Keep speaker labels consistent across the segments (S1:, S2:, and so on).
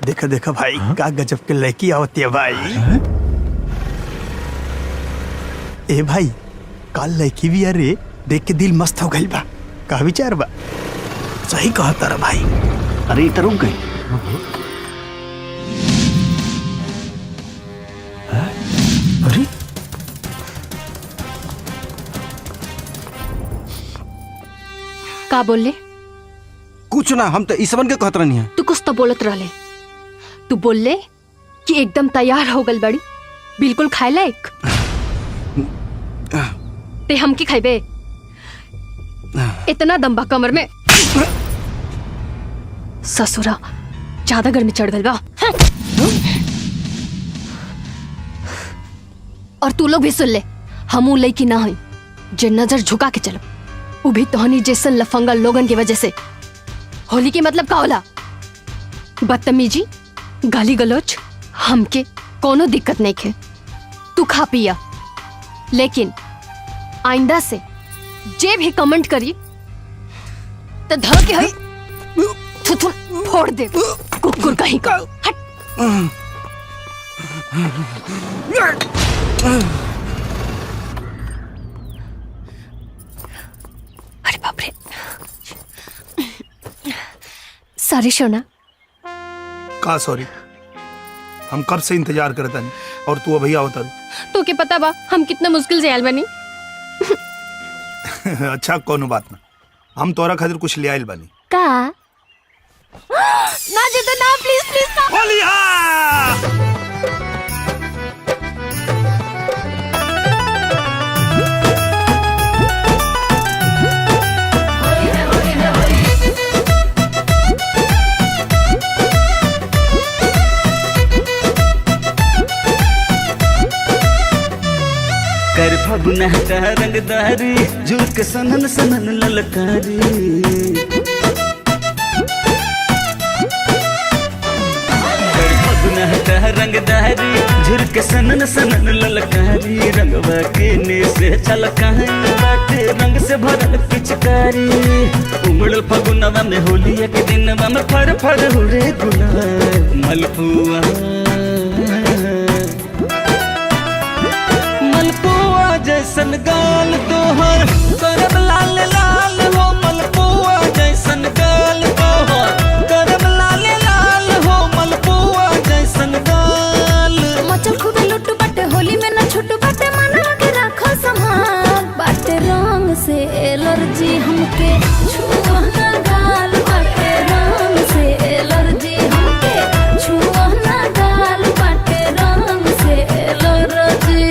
S1: देखा देखा भाई का गजब के लड़की आवती है भाई। ए भाई काल लड़की भी अरे देख के दिल मस्त हो गई बा। का विचार बा? सही कहा तारा भाई।
S2: अरे इधर रुक गई।
S1: अरे
S3: का बोले?
S2: कुछ ना, हम तो ईसवन के कहत रहनी है।
S3: तू कुछ तो बोलत रहले। तू बोले कि एकदम तैयार हो गल बड़ी, बिल्कुल खाए लायक। ते हम की खाइबे? इतना दम्बा कमर में। ससुरा ज्यादा गर्मी चढ़ गल बा। और तू लोग भी सुन ले, हमू लईकी ना हुई जे नजर झुका के चलो। वो भी तोहनी जैसन लफंगा लोगन की वजह से। होली के मतलब का होला? बदतमीजी, गाली गलोच, हमके कोनो दिक्कत नहीं है। तू खा पिया, लेकिन आइंदा से जे भी कमेंट करी तो धर के हई थुथुन फोड़ दे। कुकुर कहीं का। हट। अरे बाप रे। सॉरी सोना।
S1: का सॉरी? हम कब से इंतजार करता नहीं और तू अभी आवता।
S3: तो के पता बा हम कितना मुश्किल से आयल बनी।
S1: अच्छा कोनो बात ना, हम तोरा खातिर कुछ ले आइल बानी।
S3: का? ना जे तो ना, प्लीज प्लीज ना।
S1: बोलिया
S4: कर फगुना का रंगदारी, झुक सनन सनन ललकारी। कर फगुना का रंगदारी, झुक सनन सनन ललकारी। रंगवा के ने से छलकाई बाटे, रंग से भरल पिचकारी। उमड़ल फगुनवा में होलिया के दिनवा में फर फर उड़े गुलाल। मलपुआ जैसन गाल तोहर, करम लाल लाल हो। मलपुआ जैसन गाल तोहर, करम लाल लाल हो। मलपुआ जैसन गाल।
S5: मचल खूबे लुट्टू बाटे, होली में ना छुट्टू बाटे। मना के रखो संभाल, बाटे रंग से एलर्जी हमके। छुआ ना गाल, बाटे रंग से एलर्जी हमके। छुआ ना गाल, बाटे रंग से एलर्जी।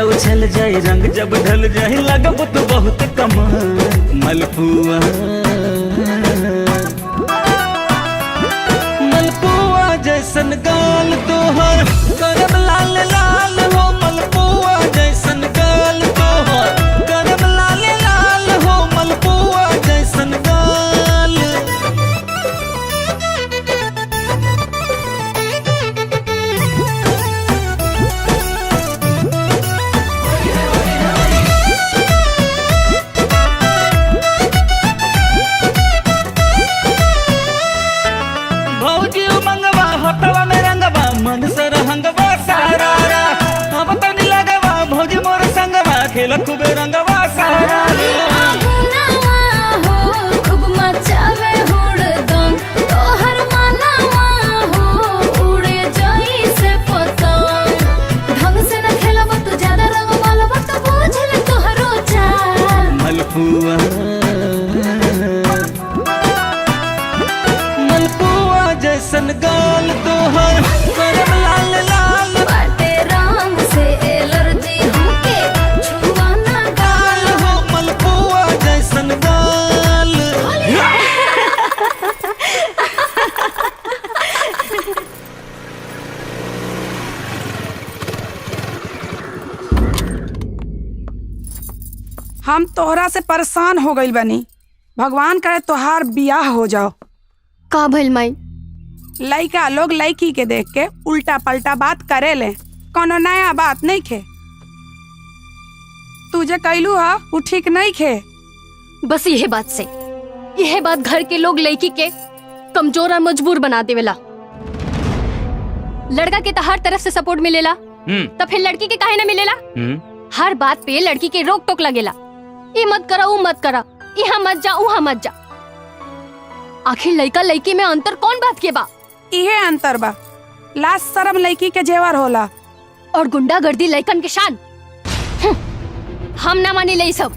S4: उछल जाए रंग जब ढल जाए, लगब तो बहुत कमाल। मलपुआ मलपुआ जैसन गाल तोहर, करम लाल लाल हो। मलपुआ जैसन गाल तोहर, करम लाल लाल हो। मलपुआ जैसन गाल। खेल खूबे रंगवा सारा।
S5: खूब मचावे हुड़दंग, तोहर मनवा हो। उड़े जाई से पतंग, ढंग से न खेलब तू ज्यादा रंग मालब तो बुझ ले तोहरो चाल।
S4: मलपुआ मलपुआ जैसन गाल तोहर, करम लाल लाल।
S5: बाटे रंग से एलर्जी हमके।
S6: हम तोहरा से परेशान हो गइल बनी। भगवान करे तोहार बियाह हो जाओ।
S3: का भइल माई?
S6: लइका लोग लइकी के देख के उल्टा पलटा बात करे ले, कोनो नया बात नहीं खे। तू जे कैलू हा वो ठीक नहीं खे।
S3: बस यह बात से, यह बात घर के लोग लड़की के कमजोर और मजबूर बना देवेला। लड़का के तो हर तरफ से सपोर्ट मिलेला, तो फिर लड़की के काहे ना मिलेला? हर बात पे लड़की के रोक टोक लगेला। ये मत करा, वो मत करा, यहाँ मत जा, वहाँ मत जा। आखिर लड़का लड़की में अंतर कौन बात के बा?
S6: इहे अंतर बा, लाज शरम लड़की के जेवर होला
S3: और गुंडागर्दी लड़कन के शान। हम ना मानी ले सब।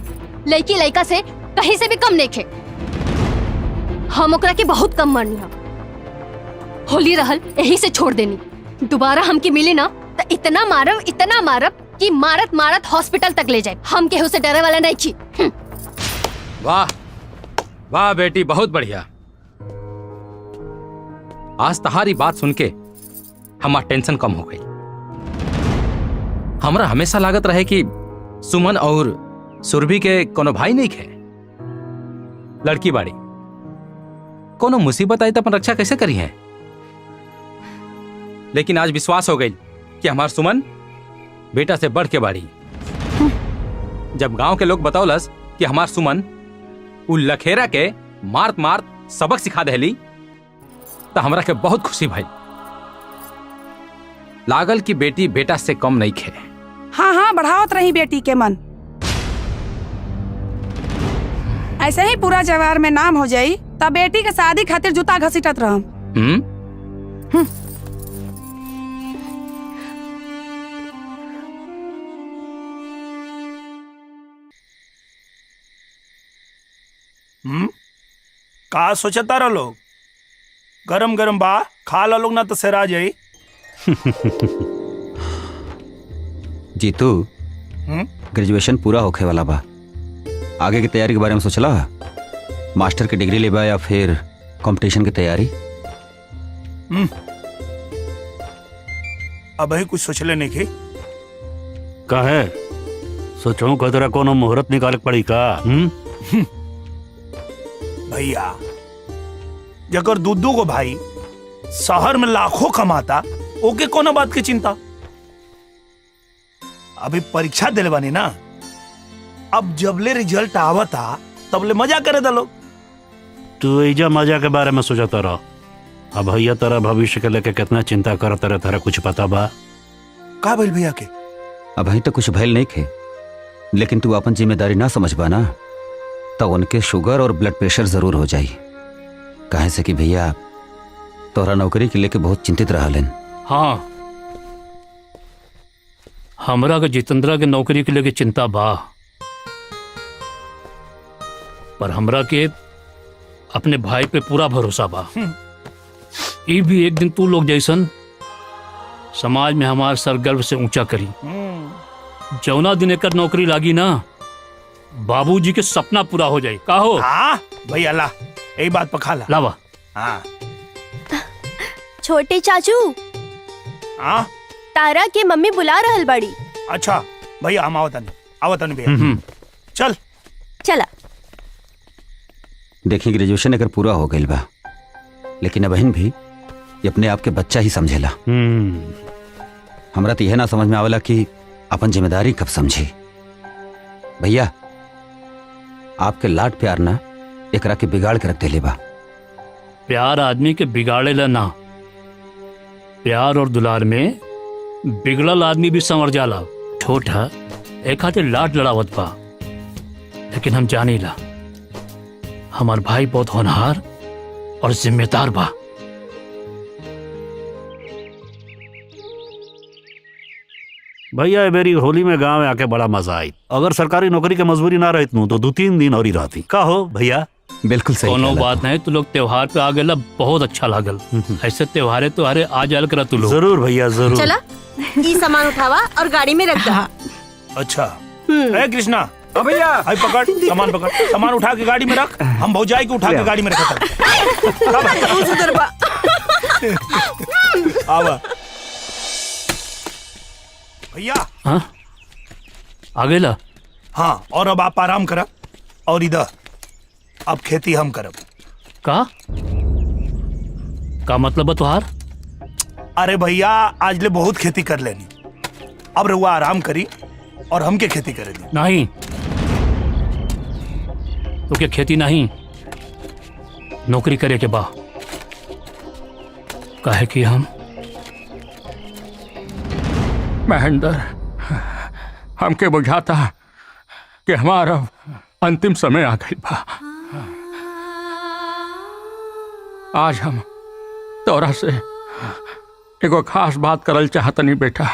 S3: लड़की लड़का से कहीं से भी कम नहीं खे। हम ओकरा के बहुत कम मानी हम। होली रहल यही से छोड़ देनी। दोबारा हमके मिली ना तो इतना मारब कि मारत मारत हॉस्पिटल तक ले जाए। हम केहू से डरे वाला नहीं छी।
S7: वाह वाह बेटी, बहुत बढ़िया। आज तुम्हारी बात सुन के हमार टेंशन कम हो गई। हमरा हमेशा लागत रहे कि सुमन और सुरभि के कोनो भाई नहीं खे। लड़की बाड़ी, कोनो मुसीबत आई तो अपन रक्षा कैसे करी है। लेकिन आज विश्वास हो गई कि हमार सुमन बेटा से बढ़ के बाड़ी। जब गांव के लोग बतौलस कि हमार सुमन उ लखेरा के मार्त मार्त सबक सिखा देली, तो हमरा के बहुत खुशी भाई लागल कि बेटी बेटा से कम नहीं खे।
S6: हाँ, बढ़ावत रही बेटी के मन। ऐसे ही पूरा जवार में नाम हो जाई, तब बेटी के शादी खातिर जूता घसीटत रहम।
S8: का सोचता रह लोग? गरम गरम बा, खा लो लोग ना तो सरा जाई।
S2: जीतू, ग्रेजुएशन पूरा होखे वाला बा। आगे की तैयारी के बारे में सोचला? मास्टर की डिग्री लेबा या फिर कंपटीशन की तैयारी?
S8: अब ही कुछ सोचले नहीं की।
S9: काहे सोचो का तेरा कोनो मुहूर्त निकाल पड़ी का?
S8: भैया, जगर दूधू को भाई शहर में लाखों कमाता, ओके कोनो बात की चिंता? अभी परीक्षा दिले बानी ना, अब जबले रिजल्ट आवता तबले मजा करे दा लोग।
S9: तू ऐजा मजा के बारे में सोचता रह। अब भैया तेरा भविष्य के लेके कितना चिंता करता रहे, तेरा कुछ पता बा?
S8: का भइल भैया के?
S2: अभी तो कुछ भइल नहीं खे, लेकिन तू अपन जिम्मेदारी ना समझ पाना तो उनके शुगर और ब्लड प्रेशर जरूर हो जाई। काहे से कि भैया तोहरा नौकरी के लेके बहुत चिंतित रहलन।
S9: हाँ, हमरा के जितेंद्रा के नौकरी के लेके चिंता बा, पर हमरा के अपने भाई पे पूरा भरोसा बा। ये भी एक दिन तू लोग जैसन समाज में हमार सर गर्व से ऊंचा करी। जौना दिन एकर नौकरी लागी ना, बाबूजी के सपना पूरा हो जाए। का हो?
S8: हाँ भैया, ला यही बात पखा ला।
S9: लावा।
S8: हाँ
S10: छोटे चाचू,
S8: हाँ
S10: तारा के मम्मी बुला रहल बड़ी।
S8: अच्छा भैया, हम आवतन भैया। चल
S10: चला।
S2: देखिए, ग्रेजुएशन अगर पूरा हो गई बा, लेकिन अबहिन भी ये अपने आप के बच्चा ही समझेला। हमरा तो यह ना समझ में आवेला कि अपन जिम्मेदारी कब समझी। भैया, आपके लाड प्यार ना एकरा के बिगाड़ के रख देले बा।
S9: प्यार आदमी के बिगाड़े ला ना, प्यार और दुलार में बिगड़ल आदमी भी संवर जाला। छोटा एक खातिर लाड लड़ावत बा, लेकिन हम जानी ला हमार भाई बहुत होनहार और जिम्मेदार बा। भैया, ए बेरी होली में गांव में आके बड़ा मजा आई। अगर सरकारी नौकरी के मजबूरी ना रहती तो 2-3 दिन और ही रहती। का हो भैया?
S2: बिल्कुल सही।
S9: कोनो बात नहीं, तू लोग त्योहार पे आ गए, बहुत अच्छा लागल। ऐसे त्योहारे तो अरे आ जाल करा तू लोग। जरूर भैया, जरूर।
S10: चला, ये सामान उठावा और गाड़ी में रख दो।
S8: अच्छा। ए कृष्णा, भैया आई पकड़, सामान पकड़, सामान उठा के गाड़ी में रख। हम भौजाई को उठा के गाड़ी में रखा। आवा भैया।
S9: हाँ, आ गए ला?
S8: हाँ, और अब आप आराम करा और इधर अब खेती हम करब।
S9: का मतलब है तुहार?
S8: अरे भैया आज ले बहुत खेती कर लेनी, अब रहुआ आराम करी और हमके खेती करेगी।
S9: नहीं, तो क्या खेती नहीं, नौकरी करे के बा। काहे कि हम
S7: महेंद्र, हमके बुझाता कि हमारा अंतिम समय आ गई बा। आज हम तोरा से एगो खास बात करल चाहतनी बेटा।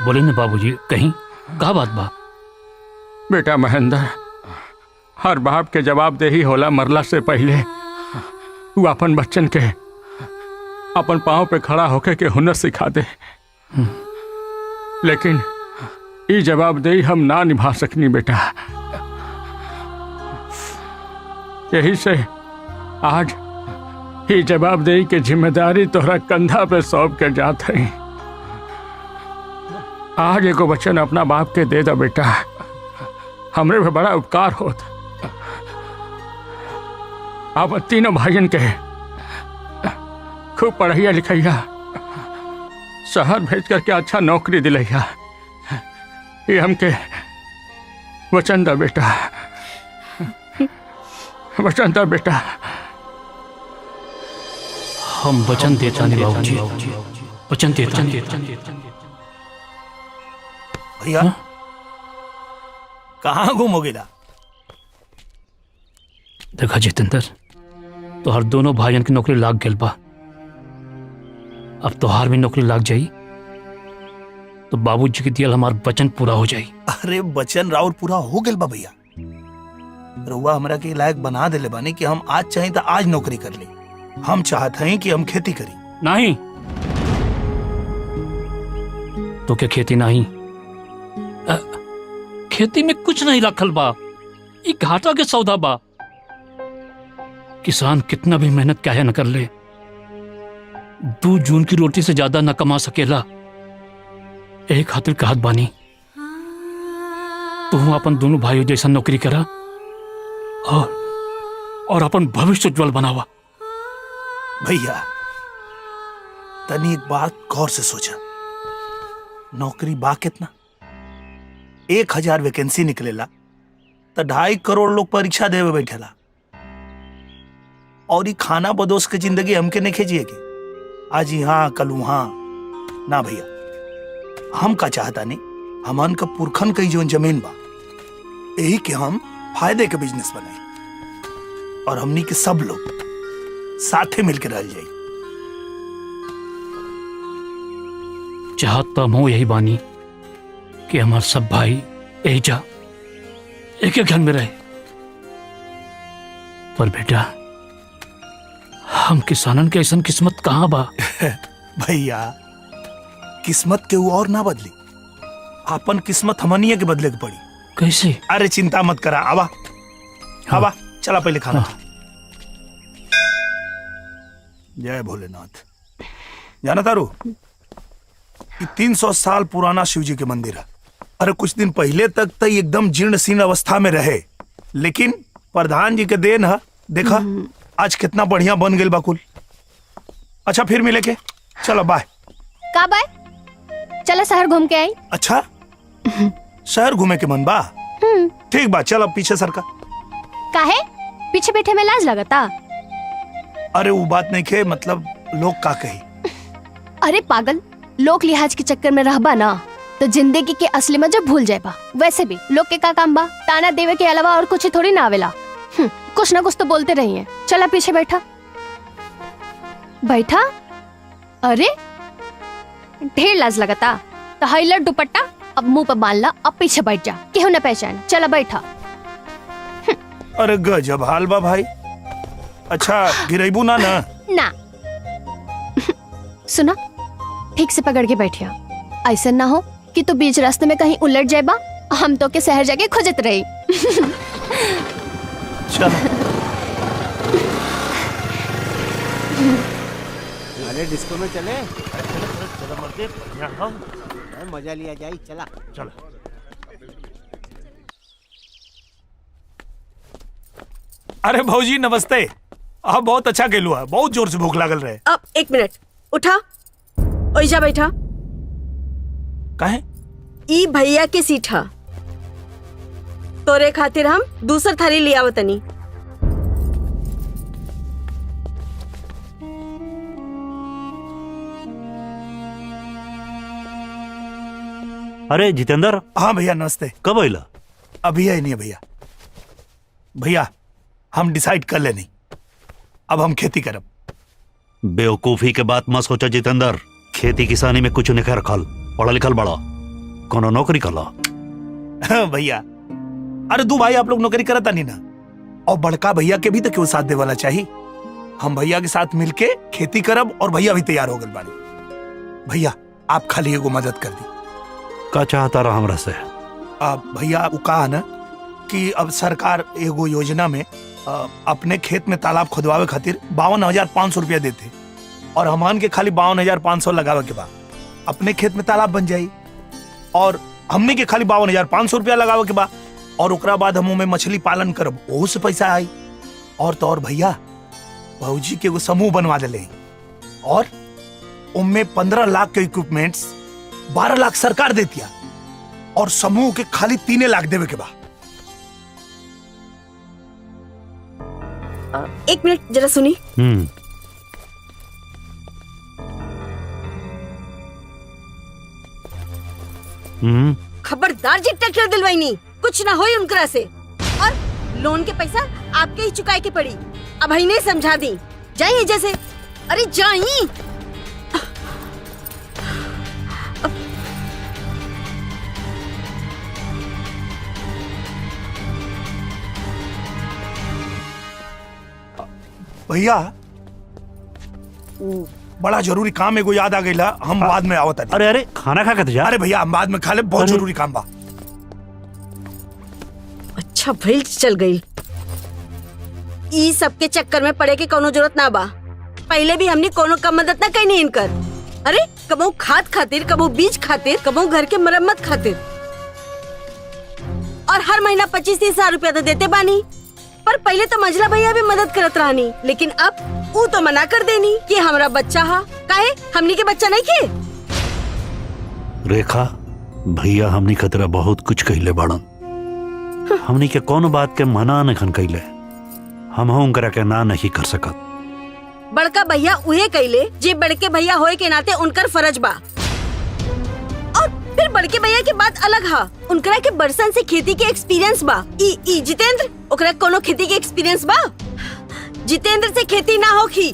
S9: बोले न बाबूजी, कहीं का बात बा?
S7: बेटा महेंद्र, हर बाप के जवाबदेही होला मरला से पहले तू अपन बच्चन के अपन पाँव पे खड़ा होके के हुनर सिखा दे, लेकिन ये जवाबदेही हम ना निभा सकनी बेटा। यही से आज ये जवाबदेही के जिम्मेदारी तोहरा कंधा पे सौंप के जात है। आज एगो वचन अपना बाप के दे दो बेटा, हमरे पे बड़ा उपकार होत। आप तीनों भाइयन के खूब पढ़ैया लिखैया, शहर भेज करके अच्छा नौकरी दिलैया, ये हमके वचन दो बेटा, वचन दो बेटा।
S9: हम वचन देता नहीं बाबूजी, वचन देता नहीं।
S8: भैया कहाँ घूमोगे ला?
S9: देखा जितेंद्र, तो हर दोनों भाइयन की नौकरी लाग गेल बा। अब तोहार भी नौकरी लाग जाई तो बाबूजी के दियल हमार वचन पूरा हो जाई।
S8: अरे वचन राउर पूरा हो गेल बा भैया। रउआ हमरा के लायक बना देले बानी कि हम आज चाहे तो आज नौकरी कर ली। हम चाहते हैं कि हम खेती करी।
S9: नहीं, तो क्या खेती नहीं? खेती में कुछ नहीं रखल बा, ये घाटा के सौदा बा। किसान कितना भी मेहनत काहे न कर ले, 2 जून की रोटी से ज्यादा न कमा सकेला। एक खातिर कहत बानी, तू अपन दोनों भाइयों जैसा नौकरी करा और अपन भविष्य उज्जवल बनावा।
S8: भैया तनी एक बात गौर से सोचा, नौकरी बा कितना? 1000 वैकेंसी निकलेला तो 2.5 करोड़ लोग परीक्षा देवे बैठेला, और ये खाना बदोस के जिंदगी हमके नहीं खेजिएगी, आज यहाँ कल वहां ना। भैया हम का चाहता नहीं, हमन का पुरखन कई जो जमीन बा यही के हम फायदे के बिजनेस बनाए और हमनी के सब लोग साथे मिलकर रह जाए।
S9: चाहता हूं यही बानी कि हमारे सब भाई यही जा एक घर में रहे, पर बेटा हम किसानन के ऐसा किस्मत कहाँ बा?
S8: भैया किस्मत के वो और ना बदली, अपन किस्मत हमनिया के बदले के पड़ी।
S9: कैसे?
S8: अरे चिंता मत करा, आवा आवा चला पहले खाना। जय भोलेनाथ। जाना तारू, 300 साल पुराना शिव जी के मंदिर है। अरे कुछ दिन पहले तक तो एकदम जीर्ण शीर्ण अवस्था में रहे, लेकिन प्रधान जी के देन है, देखा आज कितना बढ़िया बन गए बाकुल। अच्छा फिर मिले के, चलो बाय।
S3: का बाय? चला शहर घूम के आई।
S8: अच्छा शहर घूमे के मन बा? ठीक बा, चल अब पीछे सरका।
S3: काहे? पीछे बैठे में लाज लगता?
S8: अरे वो बात नहीं खे, मतलब लोग का कही।
S3: अरे पागल, लोग लिहाज के चक्कर में रहबा ना तो जिंदगी के असली मजा भूल जाएबा। वैसे भी लोग के का काम बा, ताना देवे के अलावा और कुछ थोड़ी ना आवेला। कुछ ना कुछ तो बोलते रहिए। चला पीछे बैठा बैठा। अरे ढेर लाज लगता तो हाइलर दुपट्टा अब मुंह पर बांध ला, अब पीछे बैठ जा, केहू न पहचान। चला बैठा।
S8: अरे गजब हाल बा भाई। अच्छा गिरेबू ना ना?
S3: ना सुना, ठीक से पकड़ के बैठिया, ऐसा ना हो कि तू बीच रास्ते में कहीं उलट जाएबा, हम तो के शहर जाके खोजत रही।
S11: अरे डिस्को में चले, चलो मर्दे, मजा लिया जाए। चला चलो।
S8: अरे भौजी नमस्ते। आप बहुत अच्छा खेलू है, बहुत जोर से भूख लागल रहे।
S10: अब 1 मिनट, उठा ओइजा बैठा।
S8: काहे?
S10: ई भैया के सीठा तोरे खातिर हम दूसर थाली ले आवतनी।
S12: अरे जितेंद्र।
S8: हाँ भैया नमस्ते।
S12: कब आइला?
S8: अभी आई नहीं है भैया। भैया हम डिसाइड कर लेनी, अब हम खेती करब।
S12: बेवकूफी के बात मत सोचा जितेंद्र। खेती किसानी में कुछ नहीं रखल, पढ़ा लिखल बड़ा, कोनो नौकरी कला।
S8: भैया अरे दू भाई आप लोग नौकरी करता नहीं ना, और बड़का भैया के भी तो क्यों साथ दे वाला चाहिए। हम भैया के साथ मिलके खेती करब और भैया भी तैयार हो गए बानी। भैया आप खाली एगो मदद कर दी।
S12: का चाहता रहा हमरा से?
S8: भैया वो कहा ना कि अब सरकार एगो योजना में अपने खेत में तालाब खुदवावे खातिर 52,500 रुपया देते, और हमान के खाली 52,500 लगावे के बाद अपने खेत में तालाब बन जाये, और हमने के खाली 52,500 रुपया लगावे के बाद, और ओकरा बाद हम में मछली पालन करब, ओहू से पैसा आई। और तो और भैया भौजी के एगो समूह बनवा दिले, और उनमें 15 लाख के इक्विपमेंट्स 12 लाख सरकार देतिया, और समूह के खाली 3 लाख देवे के बाद।
S10: 1 मिनट जरा सुनी। खबरदार जी ट्रैक्टर दिलवाई कुछ ना होई उनकरा से, और लोन के पैसा आपके ही चुकाए के पड़ी। अब ही नहीं समझा दी, जाइए जैसे। अरे जाइए।
S8: भैया बड़ा जरूरी काम एगो याद आ गई, हम बाद में आवत।
S12: अरे अरे खाना खा के जा।
S8: अरे भैया हम बाद में खा ले, बहुत जरूरी काम बा।
S10: अच्छा भइल चल गई। ई सब के चक्कर में पड़े के कोनो जरूरत ना बा। पहले भी हमने कोनो कम मदद ना कहीं इनकर। अरे कबो खाद खातिर, कबो बीज खातिर, कबो घर के मरम्मत खातिर, और हर महीना 25-30 हजार रुपया तो देते बानी। पर पहले तो मंझला भैया भी मदद करत रहनी, लेकिन अब वो तो मना कर देनी कि हमारा बच्चा हा, काहे हमनी के बच्चा नहीं के।
S12: रेखा भैया हमनी खतरा बहुत कुछ कहले बाड़न, हमनी के कोनो बात के मना नहीं कैले, हम उनकरा के ना नहीं कर सकत।
S10: बड़का भैया उहे कैले जे बड़के भैया होए के नाते उनकर फर्ज बा, और फिर बड़के भैया की बात अलग हा, उनकरा के बरसन से खेती के एक्सपीरियंस बा। ई जितेंद्र ओकरा कोनो खेती के एक्सपीरियंस बा? जितेंद्र से खेती ना होखी।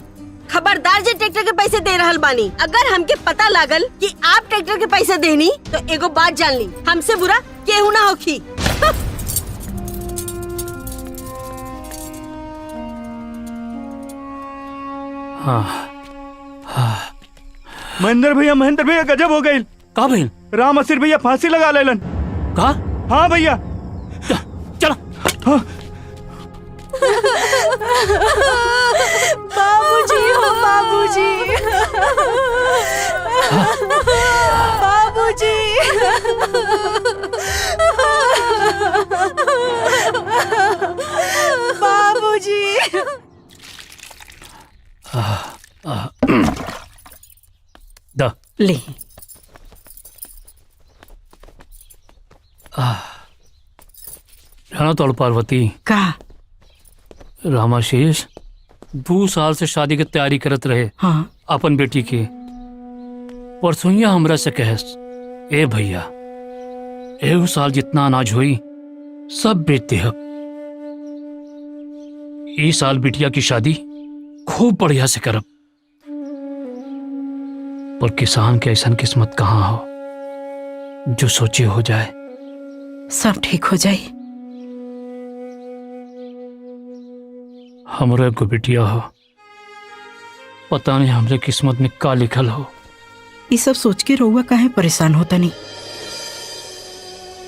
S10: खबरदार जे ट्रैक्टर के पैसे दे रहल बानी, अगर हमके पता लागल कि आप ट्रैक्टर के पैसे देनी तो एगो बात जान ली, हमसे बुरा केहू ना होखी।
S1: महेंद्र भैया गजब हो गई।
S9: का भइल?
S1: राम असीर भैया फांसी लगा लेलन।
S9: का?
S1: हाँ भैया
S9: चलो।
S1: हाँ।
S5: बाबूजी हो बाबूजी, बाबूजी, बाबूजी।
S9: द
S10: ले।
S9: जाना तोड़ पार्वती
S6: का
S9: रामाशीष 2 साल से शादी की तैयारी करत रहे।
S6: हाँ।
S9: अपन बेटी के परसोइया हमरा से कहस, ए भैया एहू साल जितना अनाज हुई सब बेच देहब। ई साल बिटिया की शादी खूब बढ़िया से करब। पर किसान के ऐसा किस्मत कहाँ हो जो सोचे हो जाए।
S6: सब ठीक हो जाए।
S9: हमरे को बिटिया हो, पता नहीं हमरे किस्मत में का लिखल हो।
S6: ये सब सोच के रहुआ काहे परेशान होता नहीं,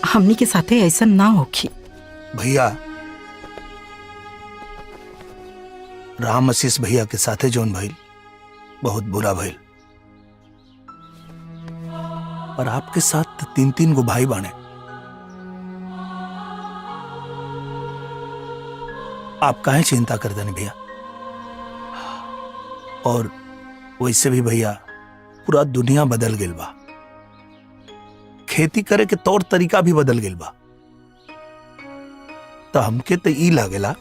S6: हमनी के साथे ऐसा ना होखी।
S8: भैया राम आशीष भैया के साथे जोन भइल बहुत बुरा भइल, और आपके साथ 3-3 गो भाई बाने। आप काहे चिंता कर देने भैया। और वैसे भी भैया पूरा दुनिया बदल गेल बा, खेती करे के तौर तरीका भी बदल गेल बा। तो हमके तो ई लागेला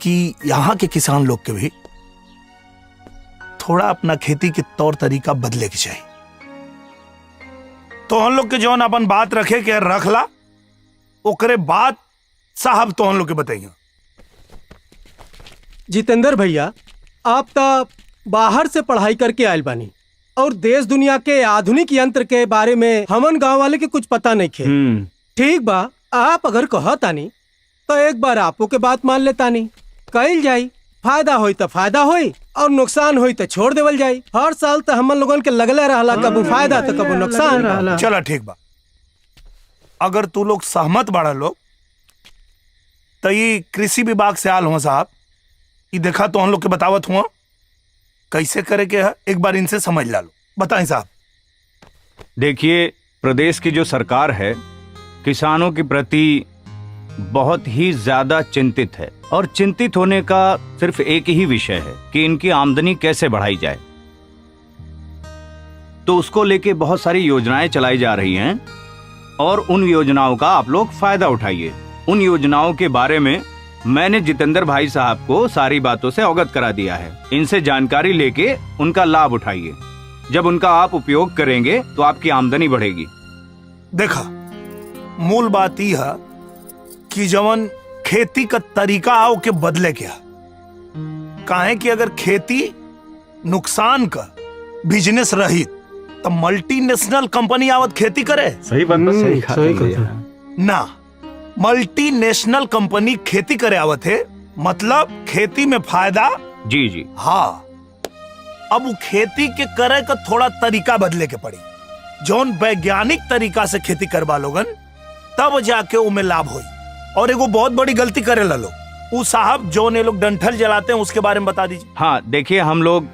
S8: कि यहाँ के किसान लोग के भी थोड़ा अपना खेती के तौर तरीका बदले के चाहिए। तो हम लोग के जौन अपन बात रखे के रख ला, ओकरे बाद साहब तो हम लोग के बताइए।
S11: जितेंद्र भैया, आप तो बाहर से पढ़ाई करके आयल बानी और देश दुनिया के आधुनिक यंत्र के बारे में हमन गांव वाले के कुछ पता नहीं खे। ठीक बा, आप अगर कहतानी तो एक बार आपो के बात मान लेतानी, कइल जाई। फायदा होई तो फायदा होई और नुकसान होई तो छोड़ देवल जाई। हर साल तो हमन लोगन के लगले रहला, कबू फायदा तो कबू नुकसान।
S8: चला ठीक बा, अगर तू लोग सहमत बाड़ा लोग तो ये कृषि विभाग से आल हुआ साहब, ये देखा तो हम लोग के बतावत हुआ कैसे करे के है, एक बार इनसे समझ ला लो। बताएं साहब।
S13: देखिए, प्रदेश की जो सरकार है किसानों के प्रति बहुत ही ज्यादा चिंतित है और चिंतित होने का सिर्फ एक ही विषय है कि इनकी आमदनी कैसे बढ़ाई जाए। तो उसको लेके बहुत सारी योजनाएं चलाई जा रही हैं और उन योजनाओं का आप लोग फायदा उठाइए। उन योजनाओं के बारे में मैंने जितेंद्र भाई साहब को सारी बातों से अवगत करा दिया है। इनसे जानकारी लेके उनका लाभ उठाइए। जब उनका आप उपयोग करेंगे तो आपकी आमदनी बढ़ेगी।
S8: देखा, मूल बात यह है कि जवन खेती का तरीका आओ के बदले क्या काहे कि अगर खेती नुकसान का बिजनेस रही तो मल्टीनेशनल कंपनी आवत खेती करे।
S13: सही बात, सही
S8: ना, मल्टीनेशनल कंपनी खेती करे आवत है, मतलब खेती में फायदा।
S13: जी जी
S8: हाँ, अब वो खेती के करे का थोड़ा तरीका बदले के पड़ी। जौन वैज्ञानिक तरीका से खेती करवा लोगन तब जाके उमें लाभ होई। और एगो बहुत बड़ी गलती करे ला लोग, वो साहब जो ये लोग डंठल जलाते हैं उसके बारे में बता दीजिए।
S13: हाँ, देखिए, हम लोग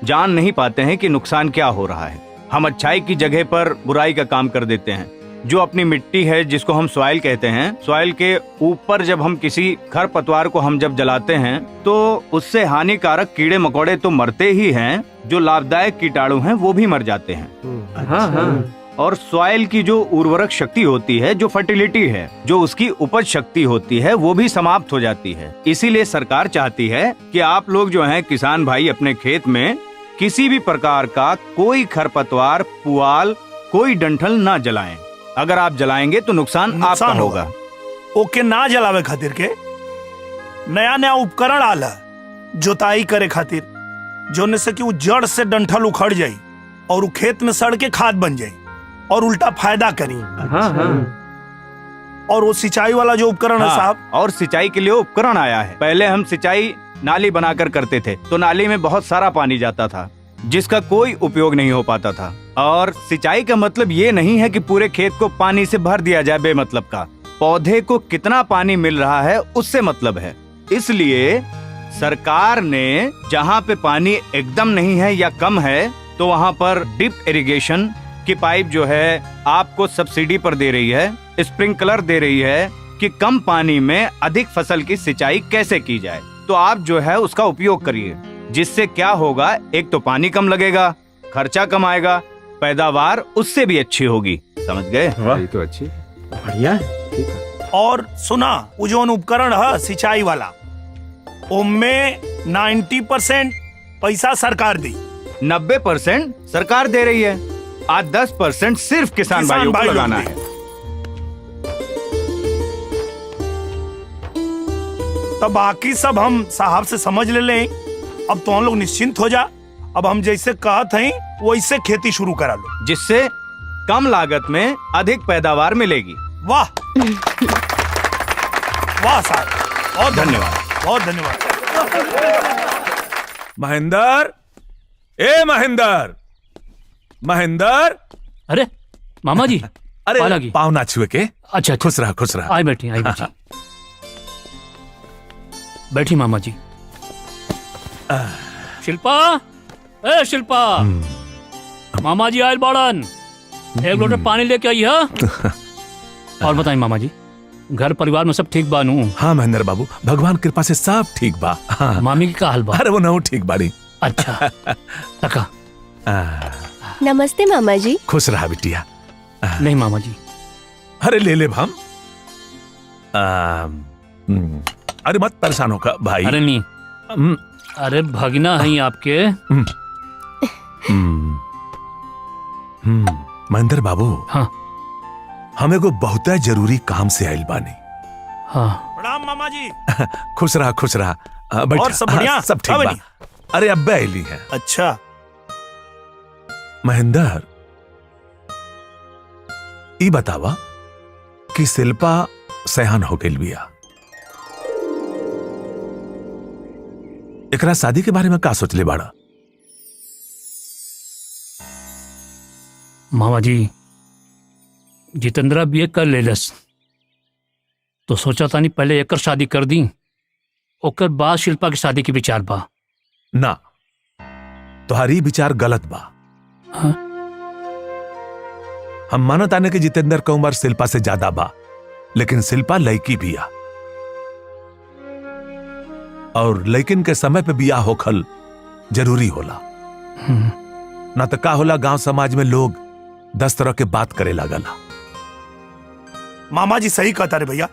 S13: जान नहीं पाते हैं कि नुकसान क्या हो रहा है। हम अच्छाई की जगह पर बुराई का काम कर देते हैं। जो अपनी मिट्टी है, जिसको हम सॉइल कहते हैं, सॉइल के ऊपर जब हम किसी खरपतवार को हम जब जलाते हैं तो उससे हानिकारक कीड़े मकोड़े तो मरते ही हैं, जो लाभदायक कीटाणु हैं वो भी मर जाते हैं। हाँ। और सॉइल की जो उर्वरक शक्ति होती है, जो फर्टिलिटी है, जो उसकी उपज शक्ति होती है, वो भी समाप्त हो जाती है। इसीलिए सरकार चाहती है कि आप लोग जो हैं किसान भाई अपने खेत में किसी भी प्रकार का कोई खरपतवार, पुआल, कोई डंठल ना जलाएं। अगर आप जलाएंगे तो नुकसान आपका होगा।
S8: ओके, ना जलावे खातिर के नया नया उपकरण आला जोताई करे खातिर, जोने से कि वो जड़ से डंठल उखड़ जाई और वो खेत में सड़ के खाद बन जाई और उल्टा फायदा करी। और वो सिंचाई वाला जो उपकरण है साहब,
S13: और सिंचाई के लिए उपकरण आया है। पहले हम सिंचाई नाली बनाकर करते थे तो नाली में बहुत सारा पानी जाता था जिसका कोई उपयोग नहीं हो पाता था। और सिंचाई का मतलब ये नहीं है कि पूरे खेत को पानी से भर दिया जाए बेमतलब का। पौधे को कितना पानी मिल रहा है उससे मतलब है। इसलिए सरकार ने जहाँ पे पानी एकदम नहीं है या कम है तो वहाँ पर डिप इरिगेशन की पाइप जो है आपको सब्सिडी पर दे रही है, स्प्रिंकलर दे रही है कि कम पानी में अधिक फसल की सिंचाई कैसे की जाए। तो आप जो है उसका उपयोग करिए, जिससे क्या होगा, एक तो पानी कम लगेगा, खर्चा कम आएगा, पैदावार उससे भी अच्छी होगी। समझ गए?
S11: ये तो अच्छी, बढ़िया है।
S8: और सुना, वो जो उपकरण है सिंचाई वाला, उनमें 90% पैसा सरकार दी,
S13: 90% सरकार दे रही है, आज 10% सिर्फ किसान भाइयों को लगाना है।
S8: तो बाकी सब हम साहब से समझ ले लें। अब तो हम लोग निश्चिंत हो जा। अब हम जैसे कहत हैं वैसे खेती शुरू करा लो,
S13: जिससे कम लागत में अधिक पैदावार मिलेगी।
S8: वाह वाह साहब, बहुत
S13: धन्यवाद,
S8: बहुत धन्यवाद।
S14: महेंद्र, ए महेंद्र, महेंद्र।
S9: अरे मामा जी,
S14: अरे पाँव ना छुए के।
S9: अच्छा,
S14: खुश रहा, खुश रहा।
S9: आई बैठी, आई बैठी। बैठी मामा जी। शिल्पा, ए शिल्पा, मामा जी आयल बाड़न, एक लोटे पानी लेके आई है। और बताइए मामा जी, घर परिवार में सब ठीक बानू?
S14: हाँ महेंद्र बाबू, भगवान कृपा से सब ठीक बा। हाँ।
S9: मामी की का हाल बा?
S14: अरे वो नहु ठीक बाड़ी।
S9: अच्छा तका।
S15: नमस्ते मामा जी।
S14: खुश रहा बिटिया।
S9: नहीं मामा जी।
S14: अरे ले ले हम। अरे मत परेशान हो का भाई।
S9: अरे नहीं, अरे भगना है आपके।
S14: महेंद्र बाबू।
S9: हाँ।
S14: हमें को बहुत जरूरी काम से आइल बानी।
S9: हाँ।
S8: प्रणाम मामा जी।
S14: खुश रहा खुश रहा।
S8: और सब बढ़िया?
S14: सब ठीक बा। अरे अब्बे आइली है।
S8: अच्छा
S14: महेंद्र, ई बतावा कि शिल्पा सयान हो गई बिया, एकरा शादी के बारे में का सोचले बाड़ा?
S9: मामा जी, जितेंद्रा बीए कर लेलस तो सोचा था नहीं पहले एकर शादी कर दी, ओकर बाद शिल्पा की शादी के विचार बा।
S14: ना, तुम्हारी विचार गलत बा।
S9: हाँ?
S14: हम मानत आने के जितेंद्र का उम्र शिल्पा से ज्यादा बा, लेकिन शिल्पा लड़की बिया और लड़किन के समय पे बिया होखल जरूरी होला। ना तो का होला, गांव समाज में लोग 10 तरह के बात करे लागला।
S8: मामा जी सही कहता रे भैया,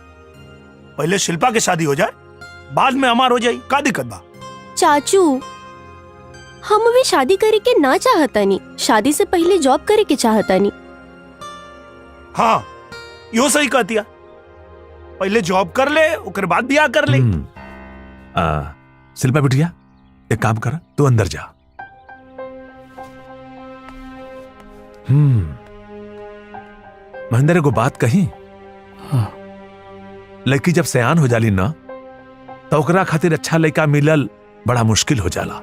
S8: पहले शिल्पा की शादी हो जाए, बाद में हमार हो जाए, का दिक्कत बा?
S15: चाचू, हम भी शादी करे के ना चाहता नहीं, शादी से पहले जॉब करे के चाहता नहीं।
S8: हाँ, यो सही कहतिया, पहले जॉब कर ले, उसके बाद ब्याह कर ले।
S14: शिल्पा बिटिया, एक काम कर, तू अंदर जा। महेंद्र को बात कही।
S9: हाँ।
S14: लड़की जब सयान हो जाली ना, तो ओकरा खातिर अच्छा लड़का मिलल बड़ा मुश्किल हो जाला।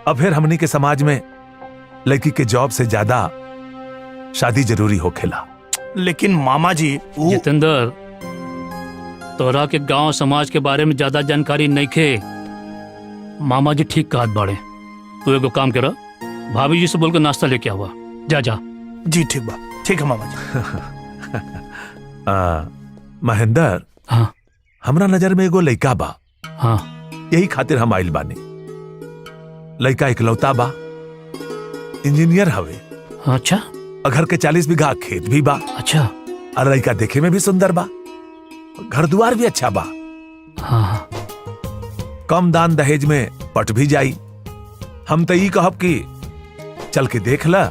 S14: अब फिर हमनी के समाज में लड़की के जॉब से ज्यादा शादी जरूरी होखेला।
S8: लेकिन मामा जी
S9: जितेंद्र, तोरा के गांव समाज के बारे में ज्यादा जानकारी नहीं खे। मामा जी ठीक कहत बाड़े, तू एगो काम करा, भाभी जी से बोल के नाश्ता लेके आवा। जा जा।
S8: जी ठीक बा, ठीक है मामा जी।
S14: महेंद्र,
S9: हाँ।
S14: हमरा नजर में एगो लड़का बा।
S9: हाँ।
S14: यही खातिर हम आइल बानी। लड़का इकलौता बा, इंजीनियर हवे।
S9: अच्छा।
S14: घर के 40 बीघा खेत भी बा।
S9: अच्छा।
S14: और लड़का देखे में भी सुंदर बा, घर द्वार भी अच्छा बा।
S9: हाँ।
S14: कम दान दहेज में पट भी जाई। हम तो ये कहब कि चल के देख ला,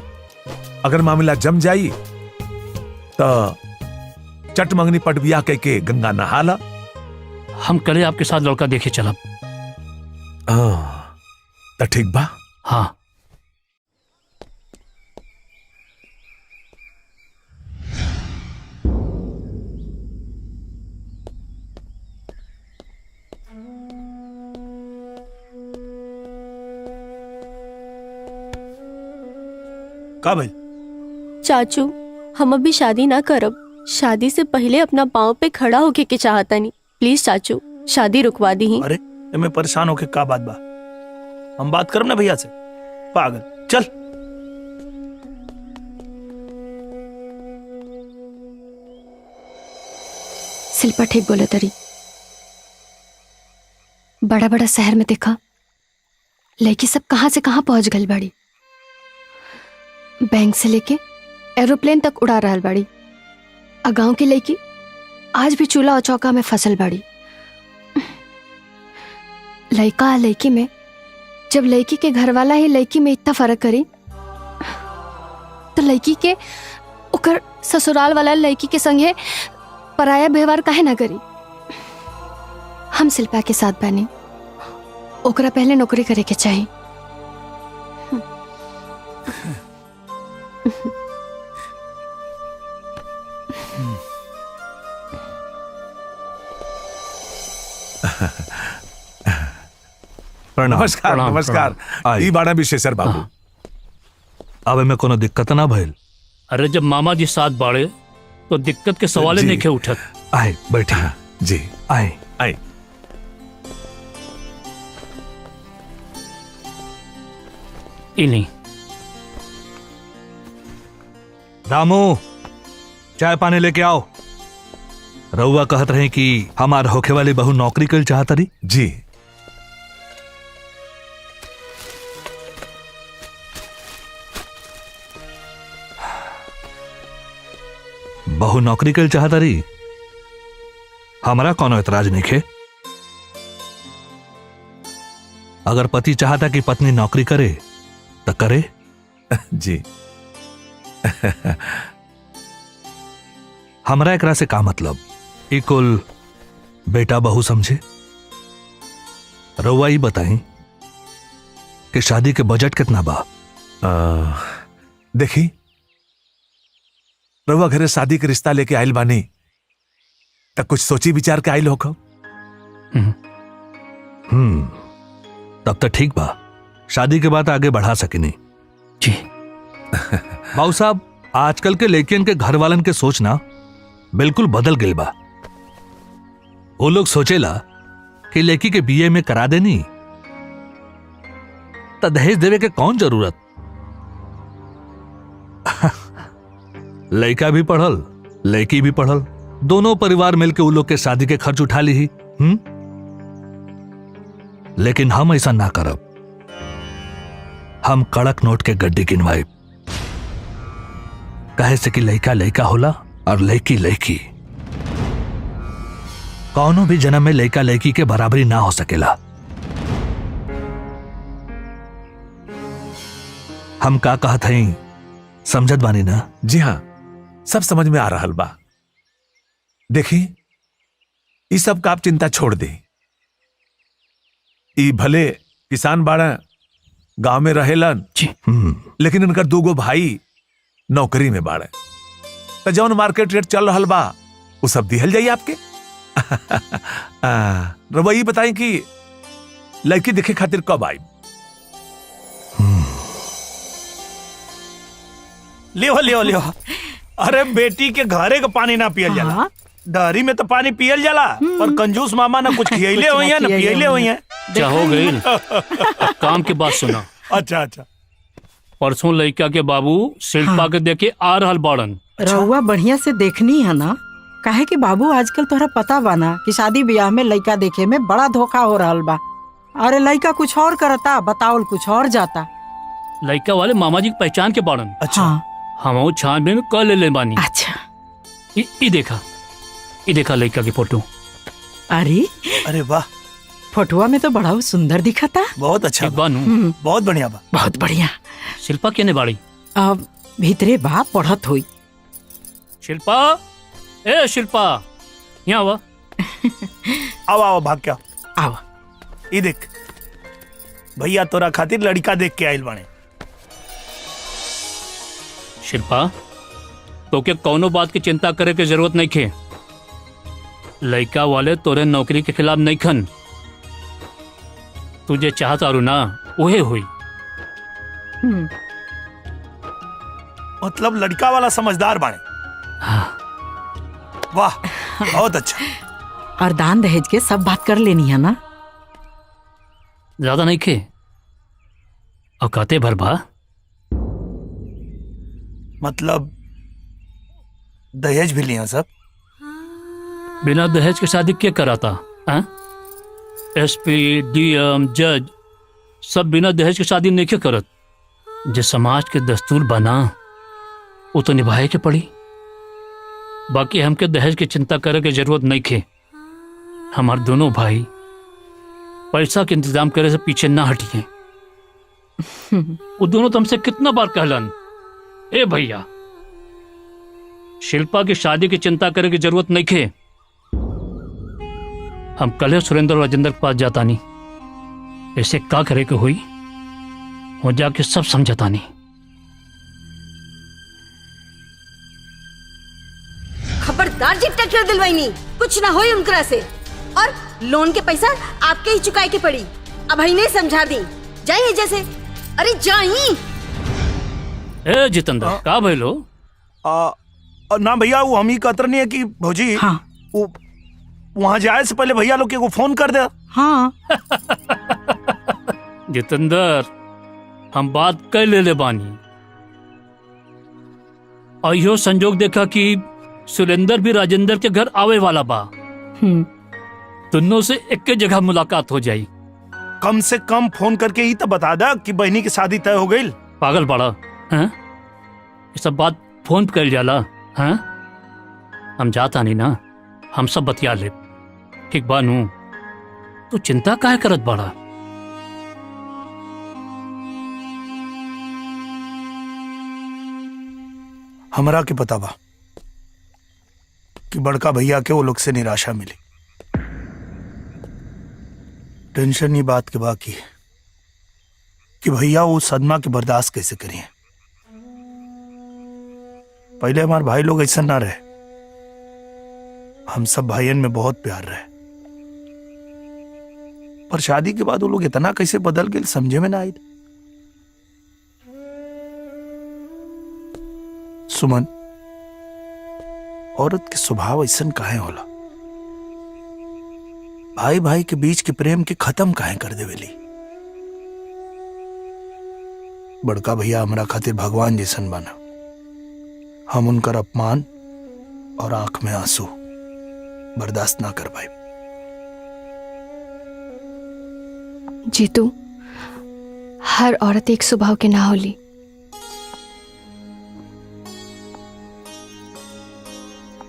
S14: अगर मामला जम जाई तो चट मंगनी पट बिया कह के गंगा नहा ला।
S9: हम कल आपके साथ लड़का देखे चलब।
S14: तो ठीक बा।
S9: हाँ।
S8: का भाई?
S15: चाचू, हम अभी शादी ना करब, शादी से पहले अपना पाँव पे खड़ा होके के चाहता नहीं। प्लीज चाचू, शादी रुकवा दी।
S8: अरे मैं परेशान होके का बात बा? हम बात करब ना भैया से। पागल, चल।
S3: शिल्पा ठीक बोले तरी। बड़ा बड़ा शहर में देखा, लड़की सब कहां से कहां पहुंच गई बाड़ी। बैंक से लेके एरोप्लेन तक उड़ा रहल बाड़ी। आ गांव की लड़की आज भी चूल्हा और चौका में फसल बाड़ी। लड़का आ लड़की में जब लड़की के घर वाला ही लड़की में इतना फर्क करी, तो लड़की के ओकर ससुराल वाला लड़की के संगे पराया व्यवहार काहे ना करी। हम शिल्पा के साथ बने, ओकरा पहले नौकरी करे के चाहिए।
S14: नमस्कार नमस्कार। ई बाड़ा विशेषर बाबू।
S12: अब में कोनो दिक्कत ना भइल?
S9: अरे जब मामा जी साथ बाड़े तो दिक्कत के सवाल नहीं खे उठत।
S12: आए बैठे।
S14: जी
S12: आए
S14: आए।
S9: नहीं,
S12: रामू, चाय पानी लेके आओ। रउआ कहत रहे कि हमार होखे वाली बहू नौकरी कर चाहत रही।
S14: जी।
S12: बहू नौकरी कर चाहत रही, हमारा कोनो एतराज नहीं खे। अगर पति चाहता कि पत्नी नौकरी करे तो करे।
S14: जी।
S12: हमरा एकरा से का मतलब, ई कुल बेटा बहू समझे। रउआ ई बताई कि शादी के बजट कितना बा।
S14: देखी, रउआ घरे शादी के रिश्ता लेके आइल बानी तब कुछ सोची विचार के आइल होखो।
S12: तब तो ठीक बा, शादी के बाद आगे बढ़ा सकिनी।
S9: जी।
S12: बाबू साहब, आजकल के लड़कियन के घर वालन के सोचना बिल्कुल बदल गई बा। वो लोग सोचेला कि लड़की के बीए में करा देनी तो दहेज देवे के कौन जरूरत। लड़का भी पढ़ल, लड़की भी पढ़ल, दोनों परिवार मिलकर उन लोग के शादी के खर्च उठा ली। लेकिन हम ऐसा ना करब। हम कड़क नोट के गड्डी गिनवाई, कहे से कि लड़का लड़का होला और लड़की लड़की। कौनो भी जन्म में लड़का लड़की के बराबरी ना हो सकेला। हम का कहत हई, समझत बानी ना?
S14: जी हाँ, सब समझ में आ रहा बा। देखी, ई सब का आप चिंता छोड़ दे। ई भले किसान बाड़ा, गांव में रहेलन, लेकिन इनकर दूगो भाई नौकरी में बाड़े। तो जौन मार्केट रेट चल रहा बा वो सब दिहल जाइए आपके। रउआ ई बताई कि लड़की देखे खातिर कब आई?
S8: लियो लियो लियो। अरे बेटी के घरे का पानी ना पियल जाला, डहरी में तो पानी पियल जाला, पर कंजूस मामा ना कुछ खियले हुई है ना पियले हुई है।
S9: क्या हो गई? काम की बात सुना।
S8: अच्छा अच्छा।
S9: परसों लड़का के बाबू शिल्पा के देखे आ रहल बाड़न।
S16: रउआ बढ़िया से देखनी है ना, काहे कि बाबू आजकल तोहरा पता बा ना कि शादी ब्याह में लड़का देखे में बड़ा धोखा हो रहल बा। अरे लड़का कुछ और करता, बतावल कुछ और जाता।
S9: लड़का वाले मामा जी की पहचान के बाड़न।
S8: अच्छा।
S9: हम छानबीन कर ले बानी।
S16: अच्छा।
S9: ई देखा लड़का की फोटो।
S16: अरे
S8: अरे वाह,
S16: फोटोआ में तो बड़ा सुंदर दिखा था।
S8: बहुत अच्छा
S9: बानू,
S8: बहुत बढ़िया बा।
S16: बहुत बढ़िया।
S9: शिल्पा केने बाड़ी?
S16: अब भीतरे बा, पढ़त हुई।
S9: शिल्पा, ए शिल्पा, यहाँ आवा।
S8: आओ आओ, भाग क्या
S16: आओ।
S8: ये देख, भैया तोरा खातिर लड़का देख के आइल बाने।
S9: शिल्पा, तो क्या कौनो बात की चिंता करे की जरूरत नहीं खे। लड़का वाले तोरे नौकरी के खिलाफ नहीं खन। तुझे चाहता रू ना, वही हुई।
S8: मतलब लड़का वाला समझदार बाने। वाह, बहुत अच्छा।
S16: और दान दहेज के सब बात कर लेनी है ना?
S9: ज्यादा नहीं खे, औकाते भर बा।
S8: मतलब दहेज भी लिया सब?
S9: बिना दहेज के शादी क्या कराता? एसपी, डीएम, जज सब बिना दहेज की शादी नहीं करत। जो समाज के दस्तूर बना वो तो निभाए के पड़ी। बाकी हमके दहेज की चिंता करे की जरूरत नहीं खे। हमारे दोनों भाई पैसा के इंतजाम करे से पीछे ना हटिए। वो दोनों तुमसे कितना बार कहलन, ए भैया शिल्पा की शादी की चिंता करे की जरूरत नहीं खे। हम कल सुरेंद्र और राजेंद्र के पास जाता नहीं, ऐसे का करे के हुई हो जाके सब समझता नहीं।
S10: खबरदार जी, ट्रैक्टर दिलवाई नहीं, कुछ ना होई उनकरा से। और लोन के पैसा आपके ही चुकाए के पड़ी। अब ही नहीं समझा दी, जाइए जैसे। अरे जाइए।
S9: ए जितेंद्र, का भइलो?
S8: ना भैया, वो हम ही कतर नहीं है कि भौजी। हाँ। वो वहां जाए से पहले भैया लोग के को फोन कर दे।
S16: हाँ।
S9: जितेंद्र, हम बात कर ले बानी और यो संजोग देखा कि सुरेंद्र भी राजेंद्र के घर आवे वाला बा। दोनों से एक के जगह मुलाकात हो जाई।
S8: कम से कम फोन करके ही तो बता दा कि बहनी की शादी तय हो गई।
S9: पागल पड़ा हैं? ये सब बात फोन पे कर जाला हैं? हम जाता नहीं ना, हम सब बतिया ले। ठीक बानू, तू चिंता काहे करत बड़ा?
S8: हमरा के पता बा कि बड़का भैया के वो लोग से निराशा मिली। टेंशन ये बात के बाकी कि भैया वो सदमा के बर्दाश्त कैसे करिए। पहले हमारे भाई लोग ऐसा ना रहे, हम सब भाइयों में बहुत प्यार रहे, पर शादी के बाद वो लोग इतना कैसे बदल गए समझे में ना आई। सुमन, औरत के स्वभाव ऐसा काहे होला? भाई भाई के बीच के प्रेम के खत्म काहे कर देवेली? बड़का भैया हमारा खातिर भगवान जैसन बना। हम उनकर अपमान और आंख में आंसू बर्दाश्त ना कर पाए।
S3: जीतू, हर औरत एक स्वभाव के ना होली।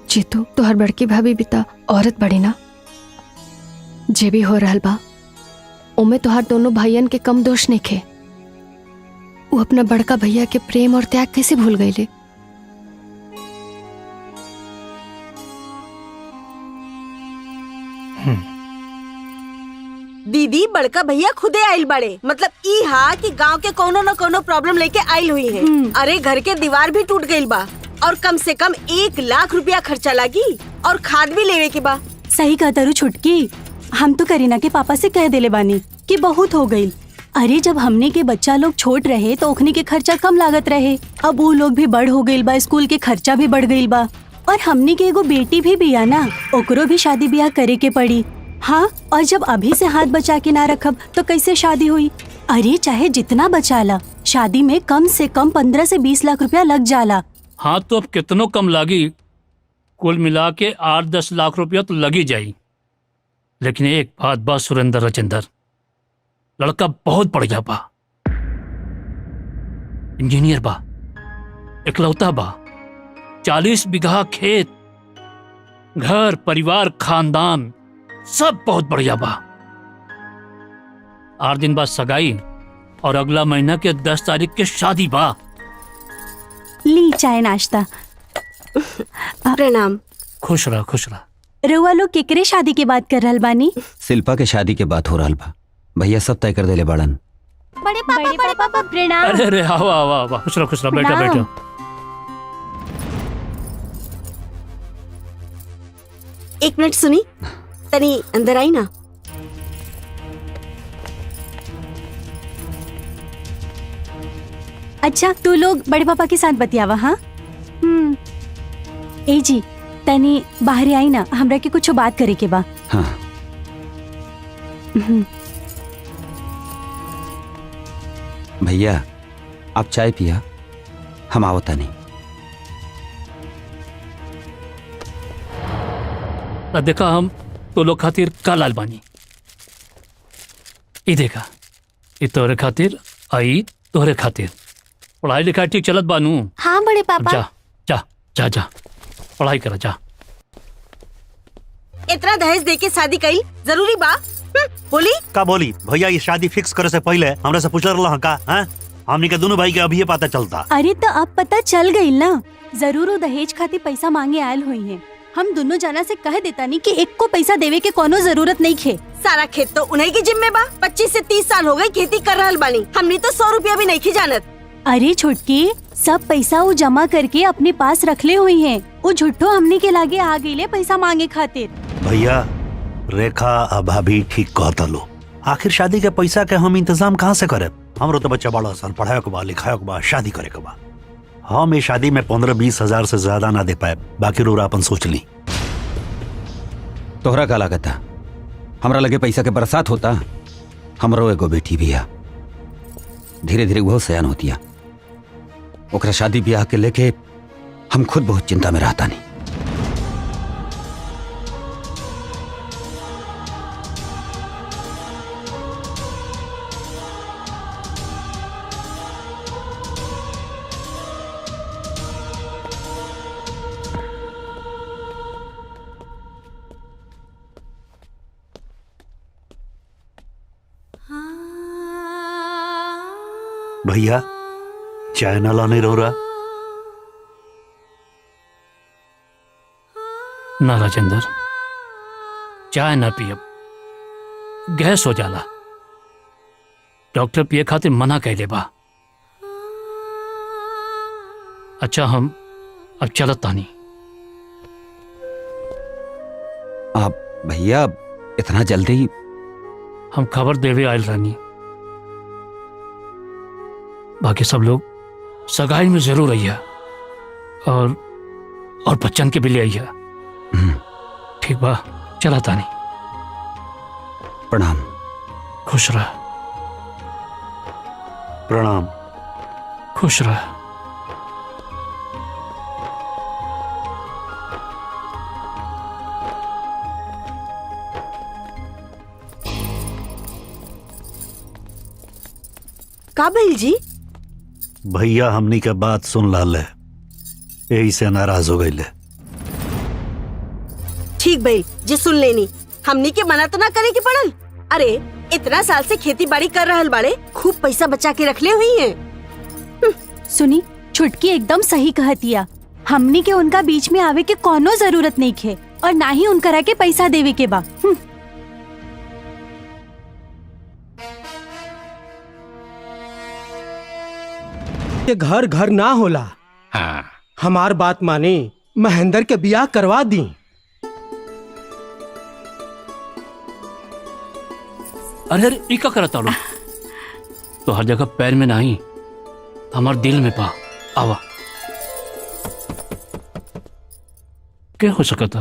S3: जीतू, तो हर बड़की भाभी भी ता औरत बड़ी ना। जे भी हो रहल बा ओमे तो हर दोनों भाइयन के कम दोष नहीं खे। वो अपना बड़का भैया के प्रेम और त्याग कैसे भूल गईले?
S10: दीदी, बड़का भैया खुदे आइल बड़े, मतलब ई हा कि गांव के कोनो न कोनो प्रॉब्लम लेके आइल हुई है। अरे घर के दीवार भी टूट गइल बा और कम से कम 1 लाख रुपया खर्चा लगी और खाद भी लेवे के बा।
S15: सही कहा तारू छुटकी। हम तो करीना के पापा से कह देले बानी कि बहुत हो गई। अरे जब हमने के बच्चा लोग छोट रहे तो ओखनी के खर्चा कम लागत रहे। अब वो लोग भी बड़ हो गइल बा, स्कूल के खर्चा भी बढ़ गइल बा। और हमने के एगो बेटी भी बिया ना, ओकरो भी शादी ब्याह करे के पड़ी। हाँ, और जब अभी से हाथ बचा के ना रखब तो कैसे शादी हुई? अरे चाहे जितना बचा ला, शादी में कम से कम 15 से 20 लाख रुपया लग जाला।
S9: हाँ तो अब कितनों कम लागी, कुल मिला के 8-10 लाख रुपया तो लगी जाई। लेकिन एक बात बा सुरेंद्र राजेंद्र, लड़का बहुत बढ़िया बा, इंजीनियर बा, इकलौता बा, 40 बीघा खेत, घर परिवार खानदान सब बहुत बढ़िया बा। 8 दिन बाद सगाई और अगला महीना के 10 तारीख के शादी बा।
S15: ली चाय नाश्ता।
S10: प्रणाम।
S15: खुश रह। रउआ लोग केकरे शादी के बात कर रहल बानी?
S2: शिल्पा के शादी के बात हो रहल बा। भैया सब तय कर देले बाड़न।
S15: बड़े पापा प्रणाम।
S9: अरे अरे आओ आओ आओ, खुश रहो बैठो बैठो।
S10: एक मिनट सुनी, तनी अंदर आई ना।
S15: अच्छा, तू लोग बड़े पापा के साथ बतियावा। हाँ ए जी, तनी बाहर आई ना, हमरा के कुछ बात करे के बा।
S2: हाँ। भैया आप चाय पिया, हम आवता नहीं।
S9: देखा, हम तो लोग खातिर का लाल बानी। ई देखा, ई तोरे खातिर आई, तोरे खातिर। पढ़ाई लिखाई ठीक चलत बानू?
S15: हाँ बड़े पापा।
S9: जा जा जा जा पढ़ाई करा जा।
S10: इतना दहेज दे के शादी कई जरूरी बा? बोली
S17: का बोली भैया, ये शादी फिक्स करे से पहले हमरा से पूछ रहा का? हमनी के दोनों भाई के अभी पता चलता।
S15: अरे तो अब पता चल गई ना। जरूर वो दहेज खातिर पैसा मांगे आयल हुई है। हम दोनों जना से कह देता नहीं कि एक को पैसा देवे के कोनो जरूरत नहीं खे।
S10: सारा खेत तो उन्हीं की जिम्मे बा। 25 से 30 साल हो गए खेती कर रहल बानी, हमनी तो 100 रुपया भी नहीं खी जानत।
S15: अरे छोटकी, सब पैसा वो जमा करके अपने पास रखले हुई हैं। वो झुट्ठो हमने के लागे आ गई पैसा मांगे खातिर।
S17: भैया रेखा अब भाभी ठीक कहता लो। आखिर शादी के पैसा के हम इंतजाम कहाँ से करे? हमरो तो बच्चा बड़ा साल पढ़ाए के बाद, लिखाए के बाद, शादी करे के बाद। हम ये शादी में 15-20 हजार से ज्यादा ना दे पाए। बाकी रोरा अपन सोच ली।
S2: तोहरा का लागत था? हमरा लगे पैसा के बरसात होता। हमरो एगो बेटी भी है, धीरे धीरे वो सयान होतिया। ओकरा शादी ब्याह के लेके हम खुद बहुत चिंता में रहता नहीं।
S17: भैया चाय ना लाने रो रहा?
S9: ना राजेंद्र, चाय ना पियब, गैस हो जाला। डॉक्टर पिए खातिर मना कह दे बा। अच्छा हम अब चलत तानी।
S2: आप भैया इतना जल्दी?
S9: हम खबर देवे आयल रानी, बाकी सब लोग सगाई में जरूर आइया और बच्चन के भी ले आइया। ठीक बा, चला तानी।
S2: प्रणाम।
S9: खुश रह।
S17: प्रणाम।
S9: खुश रह।
S10: का भइल जी?
S17: भैया हमनी के बात सुन लाल है, यही से नाराज हो गई।
S10: ठीक भइल जे सुन लेनी, हमनी के मना तो ना करे के पड़ल। अरे इतना साल से खेती बाड़ी कर रहल बाड़े, खूब पैसा बचा के रखले हुई हैं।
S15: सुनी, छुटकी एकदम सही कहतिया। हमनी के उनका बीच में आवे के कोनो जरूरत नहीं खे और ना ही उनकरा के पैसा देवे के बा।
S11: ये घर घर ना होला।
S7: हाँ।
S11: हमार बात माने, महेंद्र के बियाह करवा दी।
S9: अरे अरे ई का करता लो? तो हर जगह पैर में नहीं, हमार दिल में पा। आवा। क्या हो सकता?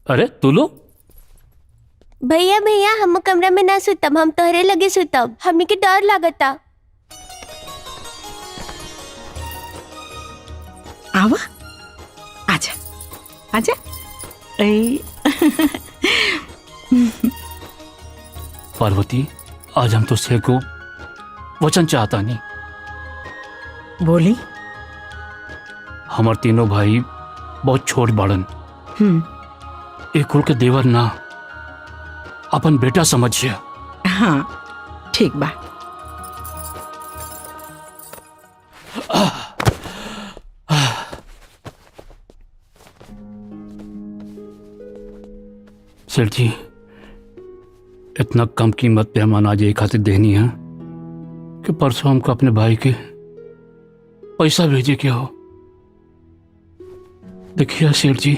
S9: अरे तू लो।
S18: भैया भैया हम कमरा में ना सुतब, हम तोहरे लगे सुतब, हमनी के डर लागता।
S16: आवा, आजा आजा।
S9: पार्वती, आज हम तुझसे को वचन चाहता नहीं।
S16: बोली।
S9: हमार तीनों भाई बहुत छोट बाड़न। एक कुल के देवर ना, अपन बेटा समझिए।
S16: हाँ ठीक बा। सेठ जी, इतना कम कीमत पे हम अनाज एक खातिर देनी है कि परसों हमको अपने भाई के पैसा भेजे के हो। देखिए सेठ जी,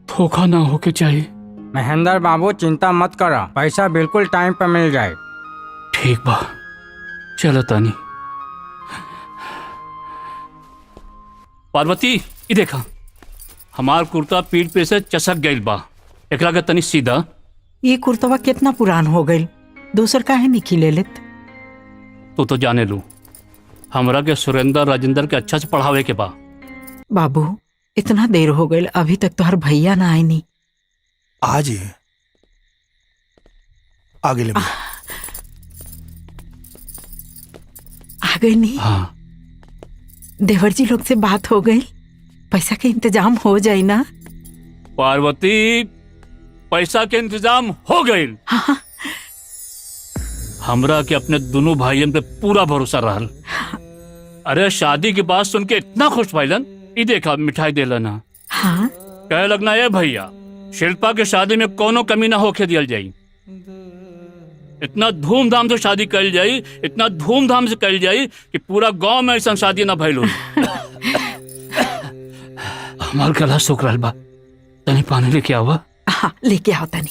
S16: धोखा ना होके चाहिए।
S19: महेंद्र बाबू चिंता मत करो, पैसा बिल्कुल टाइम पर मिल जाए।
S9: ठीक बा, चलो तानी। पार्वती, ये देखा हमार कुर्ता पीठ पे से चसक गइल बा, एकरा के तनी सीधा।
S16: ये कुर्तवा कितना पुरान हो गई, दूसर काहे नहीं ले लेत?
S9: तू तो जाने लू, हमरा के सुरेंद्र राजेंद्र के अच्छा से पढ़ावे के बा।
S16: बाबू इतना देर हो गई, अभी तक तो हर भैया ना आए नहीं।
S8: आज ही आगे ले
S16: आ गई नहीं?
S9: हाँ।
S16: देवर जी लोग से बात हो गई, पैसा के इंतजाम हो जाए ना?
S9: पार्वती, पैसा के इंतजाम हो गई।
S16: हाँ।
S9: हमरा के अपने दोनों भाइयों पे पूरा भरोसा रहल। अरे शादी की बात सुन के इतना खुश भइलन, ई देखा मिठाई देला ना।
S16: हाँ।
S9: कहे लगना है भैया, शिल्पा के शादी में कोनो कमी ना होके दियल जाई। इतना धूमधाम से शादी कल जाई, इतना धूमधाम से कल जाई कि पूरा गांव में ऐसा शादी ना भइल हो। हमार गला सूख रहल बा, तनी पानी लेके आवा।
S16: हाँ लेके आओ तनी।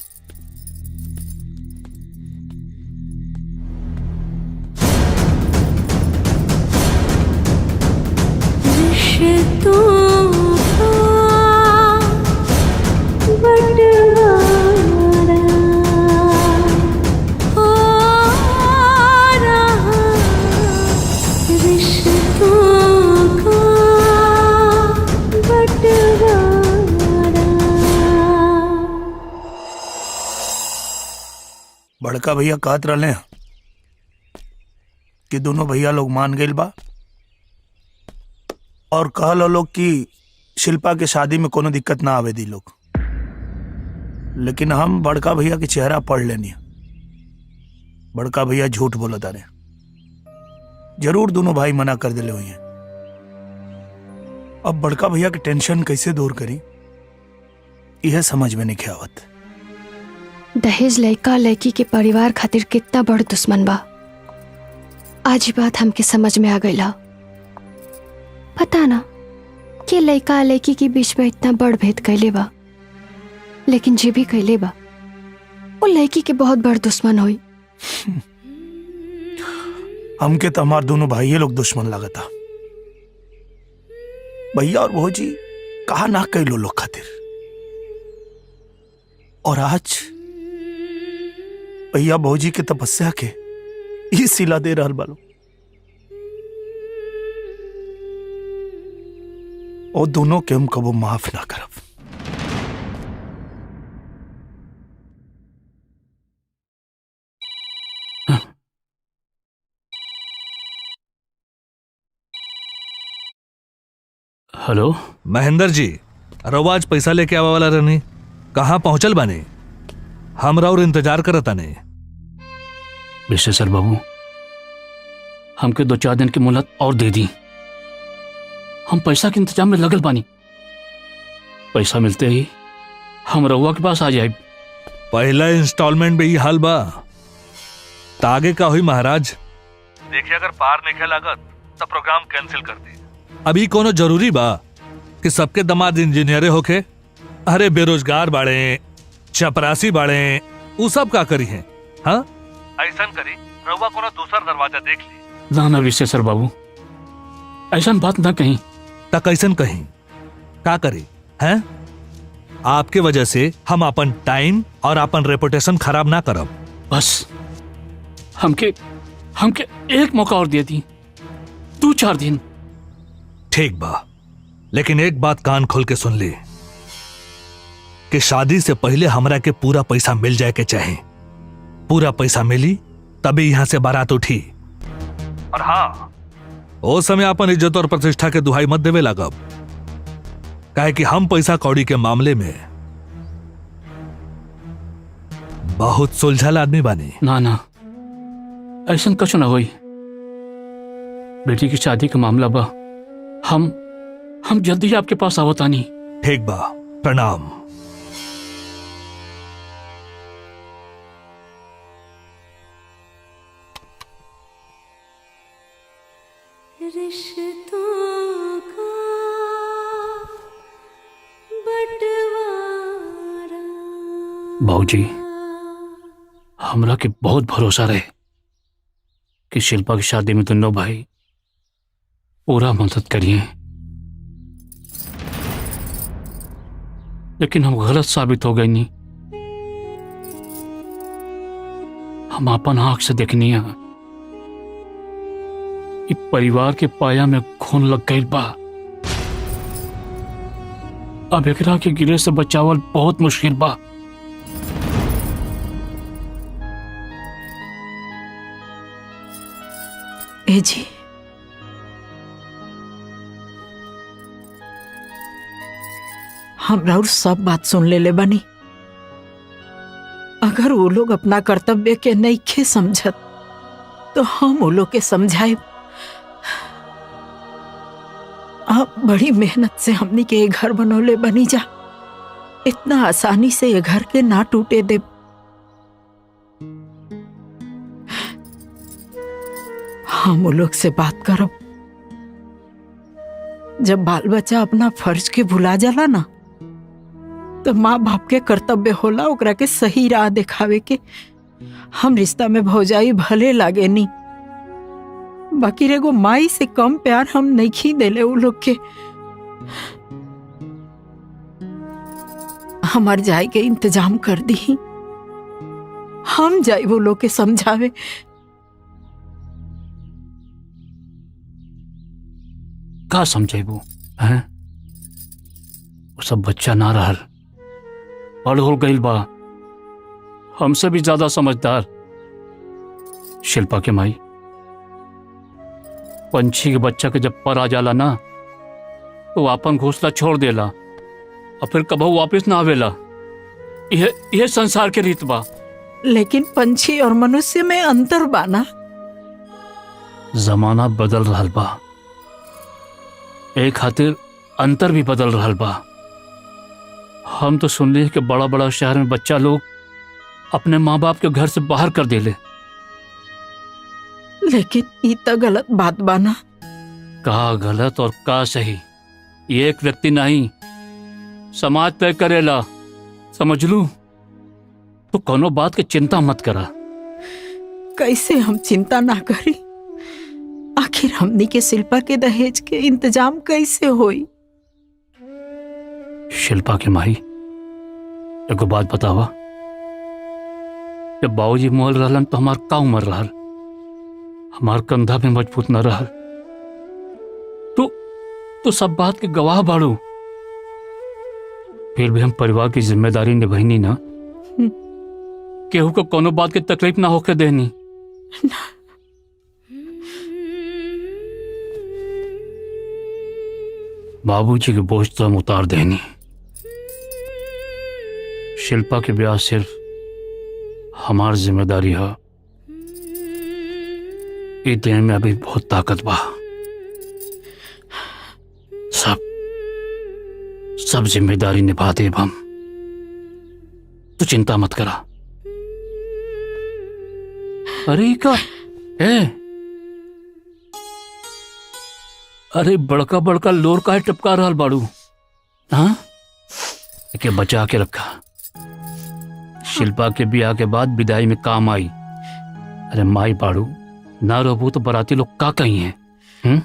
S8: बड़का भैया कहत रहे कि दोनों भैया लोग मान गए बा और कहल लोग कि शिल्पा के शादी में कोनो दिक्कत ना आवे दी लोग। लेकिन हम बड़का भैया के चेहरा पढ़ लेनी। बड़का भैया झूठ बोलत आ रहे। जरूर दोनों भाई मना कर दिले हुए हैं। अब बड़का भैया की टेंशन कैसे दूर करी यह समझ में नहीं आवत।
S3: दहेज लड़का लड़की के परिवार खातिर कितना बड़ दुश्मन बा, आज ही बात हमके समझ में आ गईला। पता ना कि लड़का लड़की के बीच में इतना बड़ भेद कैले बा, लेकिन जे भी कैले बा वो लड़की के बहुत बड़ दुश्मन हुई।
S8: हमके तो हमार दोनों भाई लोग दुश्मन लगता। भैया और भौजी कहा ना कैलो लोग खातिर, और आज भैया भौजी के तपस्या के ही सिला दे रहल बालो। और दोनों के हम कबो माफ ना करब।
S9: हेलो
S12: महेंद्र जी, रउआ आज पैसा लेके आवा वाला रहनी, कहाँ पहुंचल बानी? हमरा और इंतजार करता नहीं।
S9: विशेषर बाबू, हमके 2-4 दिन की मोहलत और दे दी। हम पैसा के इंतजाम में लगल बानी। पैसा मिलते ही हम रउआ के पास आ जाए।
S12: पहला इंस्टॉलमेंट में ही हाल बा, त आगे का हुई महाराज? देखिए, अगर पार नहीं लागत तो प्रोग्राम कैंसिल कर दी। अभी कोनो जरूरी बा कि सबके दमाद इंजीनियरे होके? अरे बेरोजगार बाड़े, चपरासी बाड़े, उ सब का करी है? हाँ, ऐसा करी रउआ कोनो दूसरा दरवाजा देख ली।
S9: ना ना विशेषर बाबू, ऐसा बात ना कहीं।
S12: तक ऐसा कहीं का करी हैं? आपके वजह से हम अपन टाइम और अपन रेपुटेशन खराब ना करब।
S9: बस हमके एक मौका और दे दी, 2-4 दिन।
S12: ठीक बा, लेकिन एक बात कान खोल के सुन ली कि शादी से पहले हमरा के पूरा पैसा मिल जाए के चाहे। पूरा पैसा मिली तभी यहां से बारात उठी। और हाँ, वो समय अपन इज्जत और प्रतिष्ठा के दुहाई मत देवे लागब, काहे कि हम पैसा कौड़ी के मामले में बहुत सुलझल आदमी बानी।
S9: ना ना, ऐसा कुछ ना होई। बेटी की शादी का मामला बा, हम जल्दी आपके पास आवतानी।
S12: ठीक बा, प्रणाम।
S5: रिश्तों का बंटवारा।
S9: बाबूजी, हमरा के बहुत भरोसा रहे कि शिल्पा की शादी में दोनों भाई पूरा मदद करिए, लेकिन हम गलत साबित हो गए। नहीं, हम अपन आंख से देखनी है कि परिवार के पाया में खून लग गई बा। अब एकरा के गिरे से बचावल बहुत मुश्किल बा।
S16: ए जी, हम और सब बात सुन ले बनी। अगर वो लोग अपना कर्तव्य के नइखे समझत तो हम वो लोग के समझाए। आप बड़ी मेहनत से हमनी के ये घर बनौले बनी जा, इतना आसानी से ये घर के ना टूटे दे। हम वो लोग से बात करो। जब बाल बच्चा अपना फर्ज के भुला जाला ना, तो माँ बाप के कर्तव्य होला ओकरा के सही राह दिखावे के। हम रिश्ता में भौजाई भले लागे नी, बाकी रेगो माई से कम प्यार हम नहीं देले उ लोग के। हमार जाए के इंतजाम कर दी, हम जाए वो लोग के समझावे।
S9: का समझेबू हैं? वो सब बच्चा ना रहल, बड़ हो गइल बा। हमसे भी ज्यादा समझदार। शिल्पा के माई, पंछी के बच्चा के जब पर आ जाला ना तो अपन घोंसला छोड़ देला और फिर कबहू वापस ना आवेला। यह संसार के रीत बा।
S16: लेकिन पंछी और मनुष्य में अंतर बाना।
S9: जमाना बदल रहा बा, एक खातिर अंतर भी बदल रहा बा। हम तो सुन लिए कि बड़ा बड़ा शहर में बच्चा लोग अपने माँ बाप के घर से बाहर कर देले।
S16: लेकिन ये तो गलत बात बाना।
S9: का गलत और का सही ये एक व्यक्ति नहीं, समाज तय करेला, समझ लू। तो कोनो बात की चिंता मत करा।
S16: कैसे हम चिंता ना करी? आखिर हमनी के शिल्पा के दहेज के इंतजाम कैसे होई?
S9: शिल्पा के माई, एगो बात बतावा, जब बाबूजी मोल रहलन तो हमार का उम्र रहल? हमार कंधा में मजबूत न रहल। तो सब बात के गवाह बाड़ू। फिर भी हम परिवार की जिम्मेदारी निभाईनी ना, केहू को कोनो बात की तकलीफ ना होके देनी। बाबूजी के बोझ तो हम उतार देनी। शिल्पा के ब्याह सिर्फ हमार जिम्मेदारी है। ये देह में अभी बहुत ताकत बा। सब जिम्मेदारी निभा देब हम। तू चिंता मत करा। अरे का अरे बड़का बड़का लोर का है टपका रहा बाड़ू। हाँ, के बचा के रखा। शिल्पा के ब्याह के बाद विदाई में काम आई। अरे माई बाड़ू, ना रोबू तो बराती लोग का कही हैं?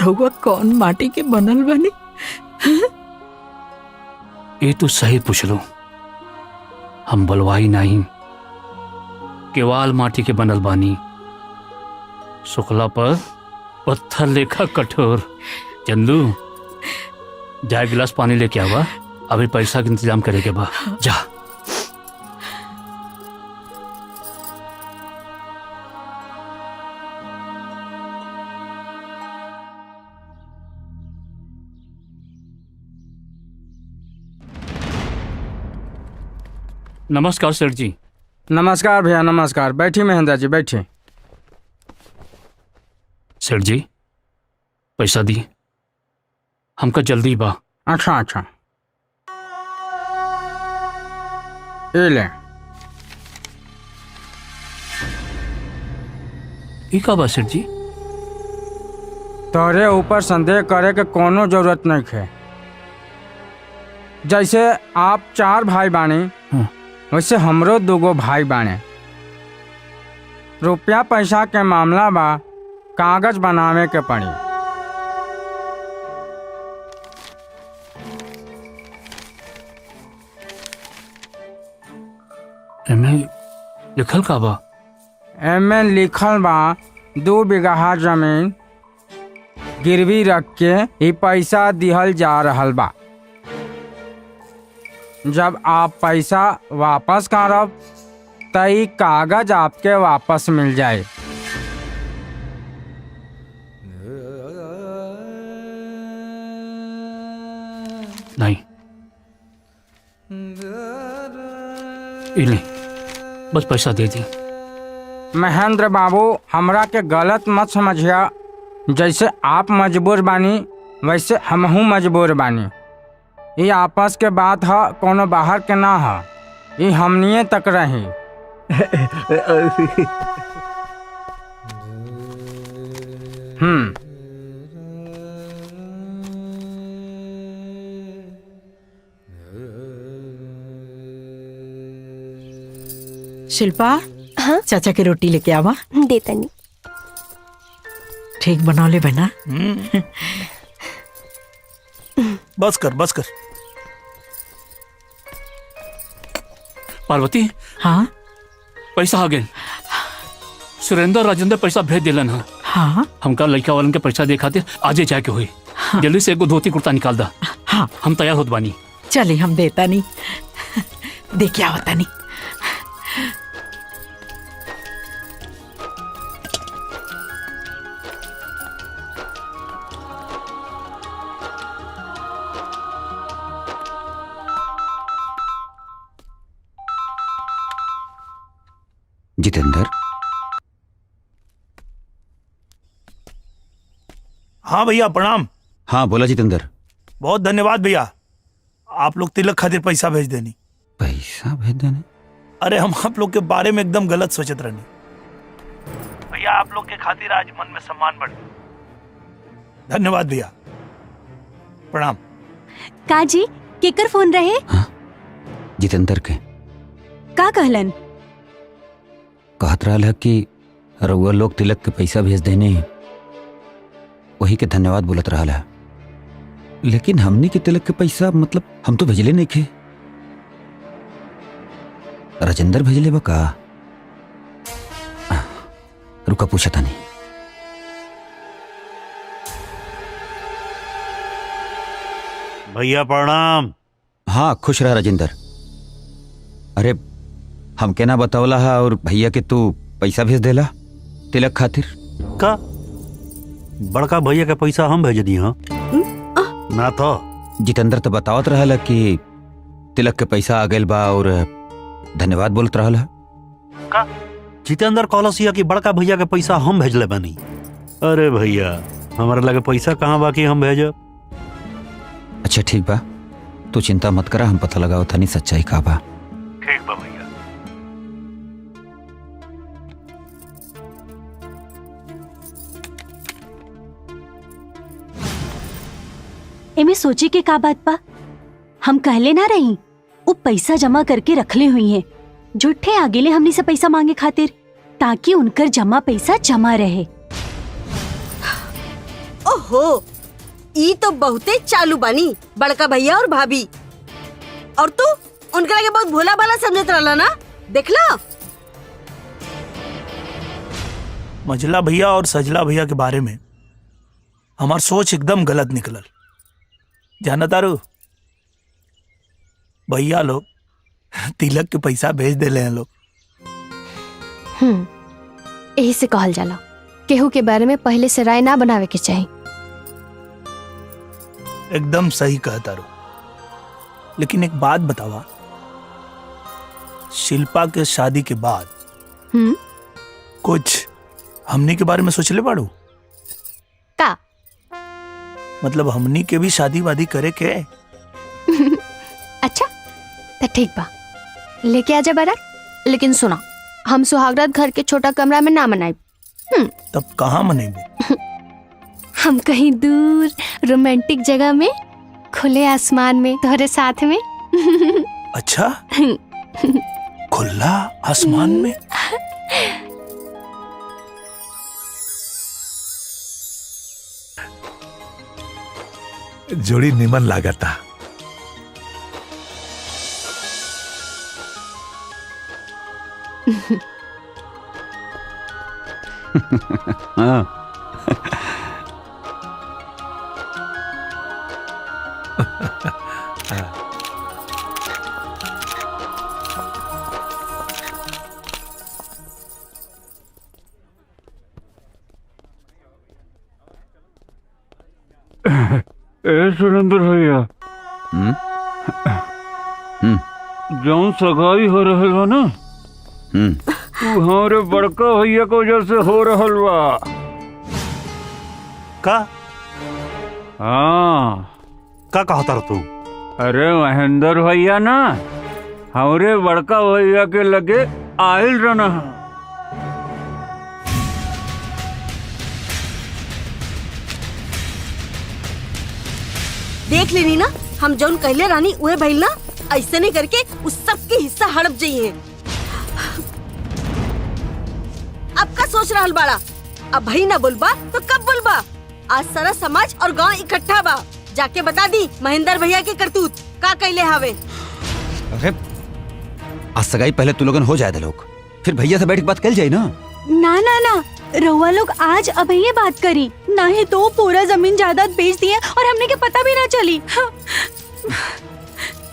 S16: रहुआ कौन माटी के बनल बनी?
S9: ये तो सही पूछ लो। हम बलवाई नहीं, केवाल माटी के बनल बानी। सुखला पर पत्थर लेखा कठोर। चंदू, जाए गिलास पानी लेके आवा, अभी पैसा का इंतजाम करे के बा। जा। नमस्कार सेठ जी।
S19: नमस्कार भैया, नमस्कार। बैठी महेंद्र जी, बैठी।
S9: सेठ जी, पैसा दी, हमका जल्दी बा।
S19: अच्छा, ये ले।
S9: ई का बा सेठ जी?
S19: तोरे ऊपर संदेह करे के कोनो जरूरत नहीं है। जैसे आप 4 भाई बानी, वैसे हमरो 2 भाई बाने। रुपया पैसा के मामला बा, कागज बनावे के पड़ी।
S9: एमे लिखल का बा?
S19: एमे लिखल बा 2 बीघा जमीन गिरवी रख के ही पैसा दिहल जा रहल बा। जब आप पैसा वापस करब त ई कागज आपके वापस मिल जाए।
S9: नहीं, इले बस पैसा दे दी।
S19: महेंद्र बाबू, हमरा के गलत मत समझिया। जैसे आप मजबूर बानी वैसे हमहू मजबूर बानी। ये आपस के बात है, कोनो बाहर के ना है। ये हमनिए तक रही।
S16: शिल्पा, हाँ? चाचा की रोटी लेके आवा।
S18: देता नहीं।
S16: ठीक बनौले बना।
S8: बस कर।
S9: पार्वती,
S16: हाँ?
S9: पैसा आ गए। सुरेंद्र राजेंद्र पैसा भेज दिलन है।
S16: हाँ?
S9: हमका लड़का वालन के पैसा दिखाते आजे जाके हुई। हाँ। जल्दी से एगो धोती कुर्ता निकाल दा।
S16: हाँ,
S9: हम तैयार होत बानी।
S16: चले, हम देता नहीं। देखिए होता नहीं।
S2: जितेंद्र।
S8: हाँ भैया प्रणाम।
S2: हाँ बोला जितेंद्र।
S8: बहुत धन्यवाद भैया, आप लोग तिलक खातिर पैसा भेज देनी।
S2: पैसा भेज देने?
S8: अरे हम आप लोग के बारे में एकदम गलत सोचत रहनी भैया, आप लोग के खातिर आज मन में सम्मान बढ़ गया। धन्यवाद भैया, प्रणाम।
S15: काजी केकर फोन रहे?
S2: जितेंद्र के।
S15: का कहलन?
S2: कहत रहा है कि रउआ लोग तिलक के पैसा भेज देने, वही के धन्यवाद बोलत रहा है। लेकिन हमनी के तिलक के पैसा मतलब हम तो भेजले नहीं थे। राजेंद्र भेजले बा का? रुका पूछा था नहीं।
S17: भैया प्रणाम।
S2: हाँ खुश रहा राजेंद्र। अरे हम के ना बतावला हा और भैया के तू पैसा भेज देला तिलक खातिर
S17: का? बड़का भैया के पैसा हम भेज दी। हाँ ना तो
S2: जितेंद्र तो बतावत रहला कि तिलक के पैसा आ गइल बा और धन्यवाद बोलत रहला
S17: का? जितेंद्र कॉलसिया की बड़का भैया के पैसा हम भेजले बानी। अरे भैया हमारे लगे पैसा कहाँ बाकी हम भेजब।
S2: अच्छा ठीक बा, तू चिंता मत करा, हम पता लगाओ था नहीं सच्चाई का बा।
S17: ठीक बा भैया।
S15: एमे सोची के का बात बा? हम कहले ना रही वो पैसा जमा करके रखले हुई हैं, जुठे आगेले हमनी से पैसा मांगे खातिर, ताकि उनकर जमा पैसा जमा रहे।
S10: ओहो, ई तो बहुते चालू बानी बड़का भैया और भाभी। और तू उनकरा के बहुत भोला भाला समझत रहला ना, देखला।
S8: मझला भैया और सजला भैया के बारे में हमार सोच एकदम गलत निकलल। जाना तारू, भैया लोग तिलक के पैसा भेज देले हैं लोग।
S3: यही से कहल जाला केहू के बारे में पहले से राय ना बनावे के चाहिए।
S8: एकदम सही कहा तारू। लेकिन एक बात बतावा, शिल्पा के शादी के बाद कुछ हमनी के बारे में सोचले बाड़ू
S3: का?
S8: मतलब हमनी के भी शादी वादी करे के?
S3: अच्छा तो ठीक बा, लेके आजा बारात। लेकिन सुना, हम सुहागरात घर के छोटा कमरा में ना मनाई।
S8: तब कहाँ मनेबे?
S3: हम कहीं दूर रोमांटिक जगह में, खुले आसमान में, तुम्हारे साथ में।
S8: अच्छा, खुला आसमान में?
S14: जोड़ी निमन लागता।
S2: हाँ।
S19: सुरेंद्र भैया, जौन सगाई हो रहल बा ना, तू हमारे बड़का भैया को वजह से हो रहल बा
S17: का?
S19: हाँ।
S17: का कहता तू?
S19: अरे महेंद्र भैया ना हमारे बड़का भैया के लगे आयल रहना।
S10: देख लेनी ना, हम जौन कहले रानी उहे भइल ना। ऐसे नहीं करके उस सब के हिस्सा हड़प जाइए। अब का सोच रहल बाड़ा? अब भाई ना बोलबा तो कब बोलबा? आज सारा समाज और गांव इकट्ठा बा, जाके बता दी महेंद्र भैया के करतूत का कैले हावे।
S2: अरे आज सगाई पहले तू लोगन हो जाए दे लोग, फिर भैया से बैठ के बात कल जाए ना।
S15: ना ना ना, रउआ लोग आज अब ये बात करी, नहीं तो पूरा जमीन जायदाद बेच दिए और हमने के पता भी ना चली।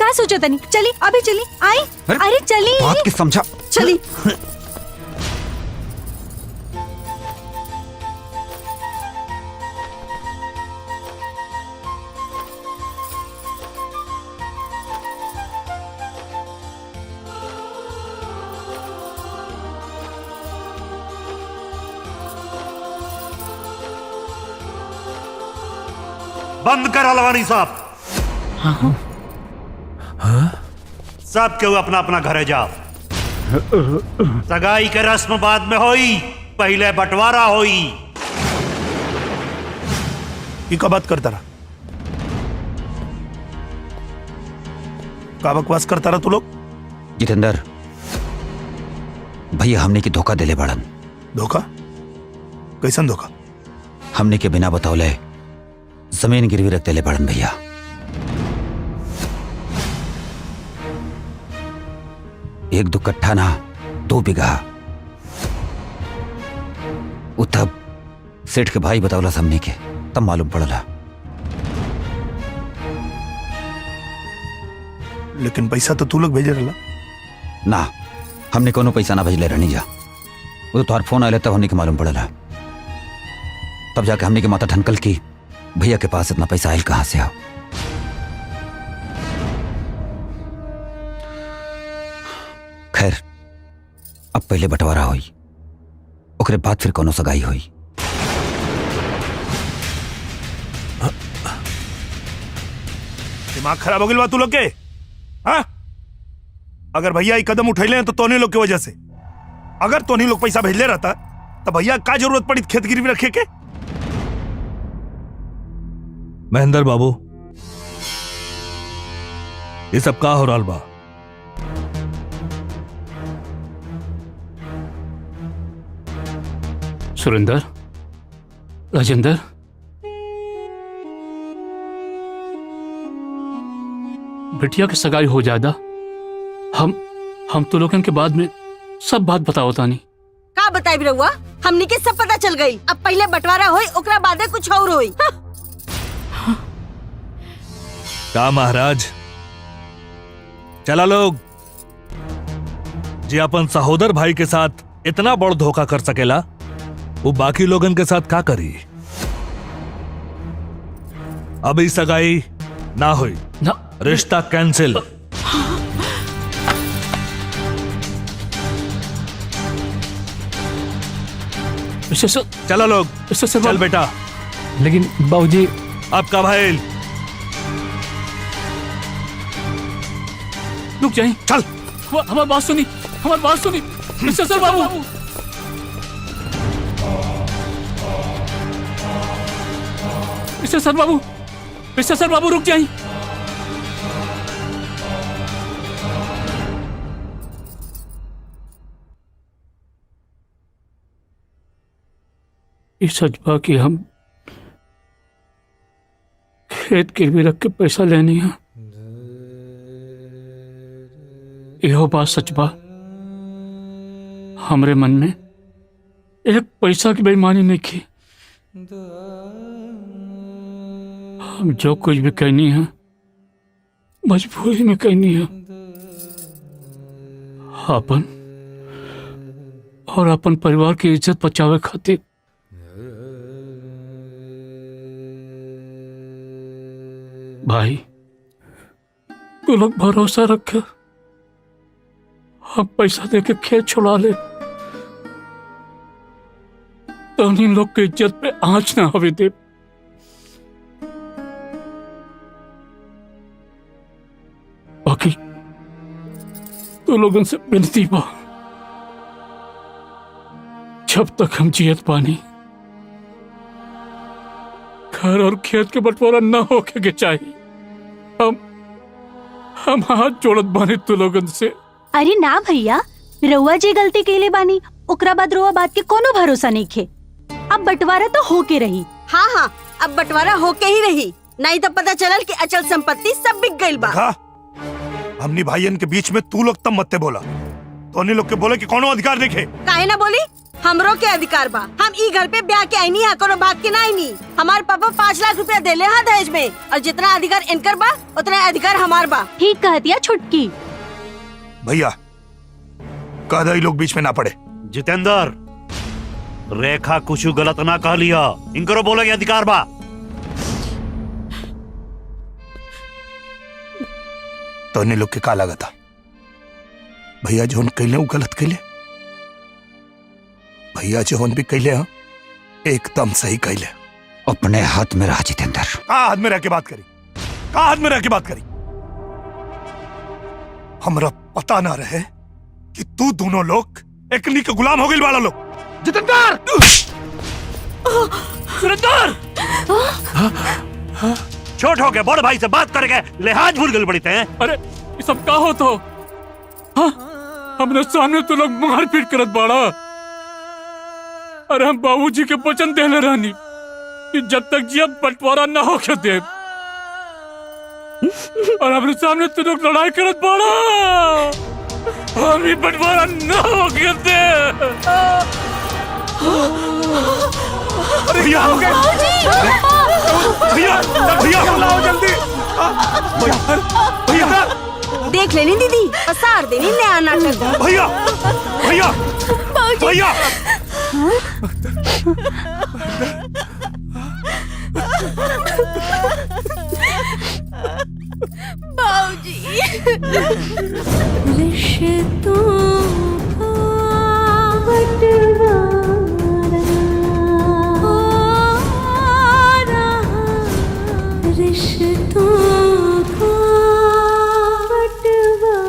S15: का सोचा तनी? चली अभी चली आई। अरे चली
S2: बात की समझा।
S15: चली।
S17: बंद कर अलवानी साहब। सब केहू अपना अपना घरे जाओ। सगाई के रस्म बाद में होई, पहले बंटवारा होई।
S8: ये का बात करता रहा? का बकवास करता रहा तू लोग?
S2: जितेंद्र, भैया हमने की धोखा दिले बड़न।
S8: धोखा? कैसन धोखा?
S2: हमने के बिना बतौले जमीन गिरवी रख दिले बड़न भैया। एक दो कट्ठा ना 2 बीघा। उ तब सेठ के भाई बतौला हमने के, तब मालूम पड़ला।
S8: लेकिन पैसा तो तू लोग भेजे रहा
S2: ना, हमने कोनो पैसा ना भेजले रहनी जा। वो तो तोहर फोन आया तब हमने के मालूम पड़ला। तब जाके हमने के माता ठनकल की भैया के पास इतना पैसा आयल कहां से आओ। खैर, अब पहले बंटवारा हुई, ओकरे बाद फिर कोनो सगाई हुई।
S8: दिमाग खराब हो गया तू लोग के? हाँ? अगर भैया ये कदम उठैले हैं तो तोनी लोग की वजह से। अगर तोनी लोग पैसा भेजले रहता तो भैया का जरूरत पड़ी खेत गिरवी रखे के?
S12: महेंद्र बाबू, ये सब का हो रहा बा?
S9: सुरेंद्र, राजेंद्र, बिटिया की सगाई हो जाएगा। हम तो लोगन के बाद में सब बात बताओ तानी।
S10: का बताई भी रहुआ? हमनी के सब पता चल गई। अब पहले बंटवारा होई, ओकरा बादे कुछ और होई।
S12: का महाराज, चला लोग जी अपन सहोदर भाई के साथ इतना बड़ धोखा कर सकेला, वो बाकी लोगन के साथ का करी? अभी सगाई ना हुई
S9: ना,
S12: रिश्ता कैंसिल। चलो लोग, चल बेटा।
S9: लेकिन बाबूजी,
S12: आपका भाई
S9: रुक जाइए।
S12: चल,
S9: हमारी बात सुनी, हमारी बात सुनी। मिस्टर बाबू, मिस्टर बाबू रुक जाइए। इस सजबा की हम खेत गिरवी रख के पैसा लेनी है, यह बात सच बा। हमरे मन में एक पैसा की बेईमानी नहीं की। हम जो कुछ भी कहनी है मजबूरी में कहनी है। अपन और अपन परिवार की इज्जत बचावे खातिर भाई, तू लोग भरोसा रखे, हम पैसा देके खेत छुड़ा ले तो इन लोग की इज्जत पे आंच ना हवे दे। बाकी तू लोगों से विनती बा, जब तक हम जियत पानी घर और खेत के बंटवारा न होके के चाहिए। हम हाथ जोड़त बानी तू लोगन से।
S15: अरे ना भैया, रउआ जे गलती केले बानी ओकरा बाद रउआ बात के कोनो भरोसा नहीं खे। अब बंटवारा तो होके रही।
S10: हाँ हाँ, अब बंटवारा होके ही रही, नहीं तो पता चलल कि अचल संपत्ति सब बिक गई बा।
S8: हमनी भाईयन के बीच में तू लोग तब मत बोला। तोनी लोग के बोले कि कोनो अधिकार नहीं है।
S10: काहे ना बोली? हमरो के अधिकार बा। हम ई घर पे ब्याह के आईनी है, कोनो भाग के ना आईनी। हमारे पापा 5 लाख रुपया देले हैं दहेज में, और जितना अधिकार इनकर बा उतना अधिकार हमार बा।
S15: ठीक कह दिया छुटकी।
S8: भैया कह दो लोग बीच में ना पड़े।
S17: जितेंद्र, रेखा कुछ गलत ना कह लिया, इनकरो बोले अधिकार बा।
S8: तो लोग के का लगा था भैया जोन कैले वो गलत कैले, भैया जोन भी कैले हैं एकदम सही कैले।
S2: अपने हाथ में रहा जितेंद्र।
S8: का हाथ में रह के बात करी, का हाथ में रह के बात करी। हमरा पता ना रहे कि तू दोनों लोग एकनी के गुलाम हो गए वाला लोग।
S14: जितेंद्र!
S17: सुरेंद्र! छोट हो गए, बड़ भाई से बात करके लिहाज भूल गए बड़ी थे।
S9: अरे ये सब का हो तो? हाँ, हमने सामने तो लोग मार पीट करत बाड़ा। अरे हम बाबूजी के वचन देले रहनी कि जब तक जियब बंटवारा ना हो के देब, और हमने सामने तो लोग लड़ाई करत बाड़ा। हम ही बंटवारा ना हो के देब।
S8: भैया भैया भैया लाओ जल्दी। भैया
S10: देख लेनी दीदी, पसार देनी नया नाटक।
S8: भैया भैया भैया
S5: बाबूजी। रिश्तों का बंटवारा हो रहा, रिश्तों का बंटवारा।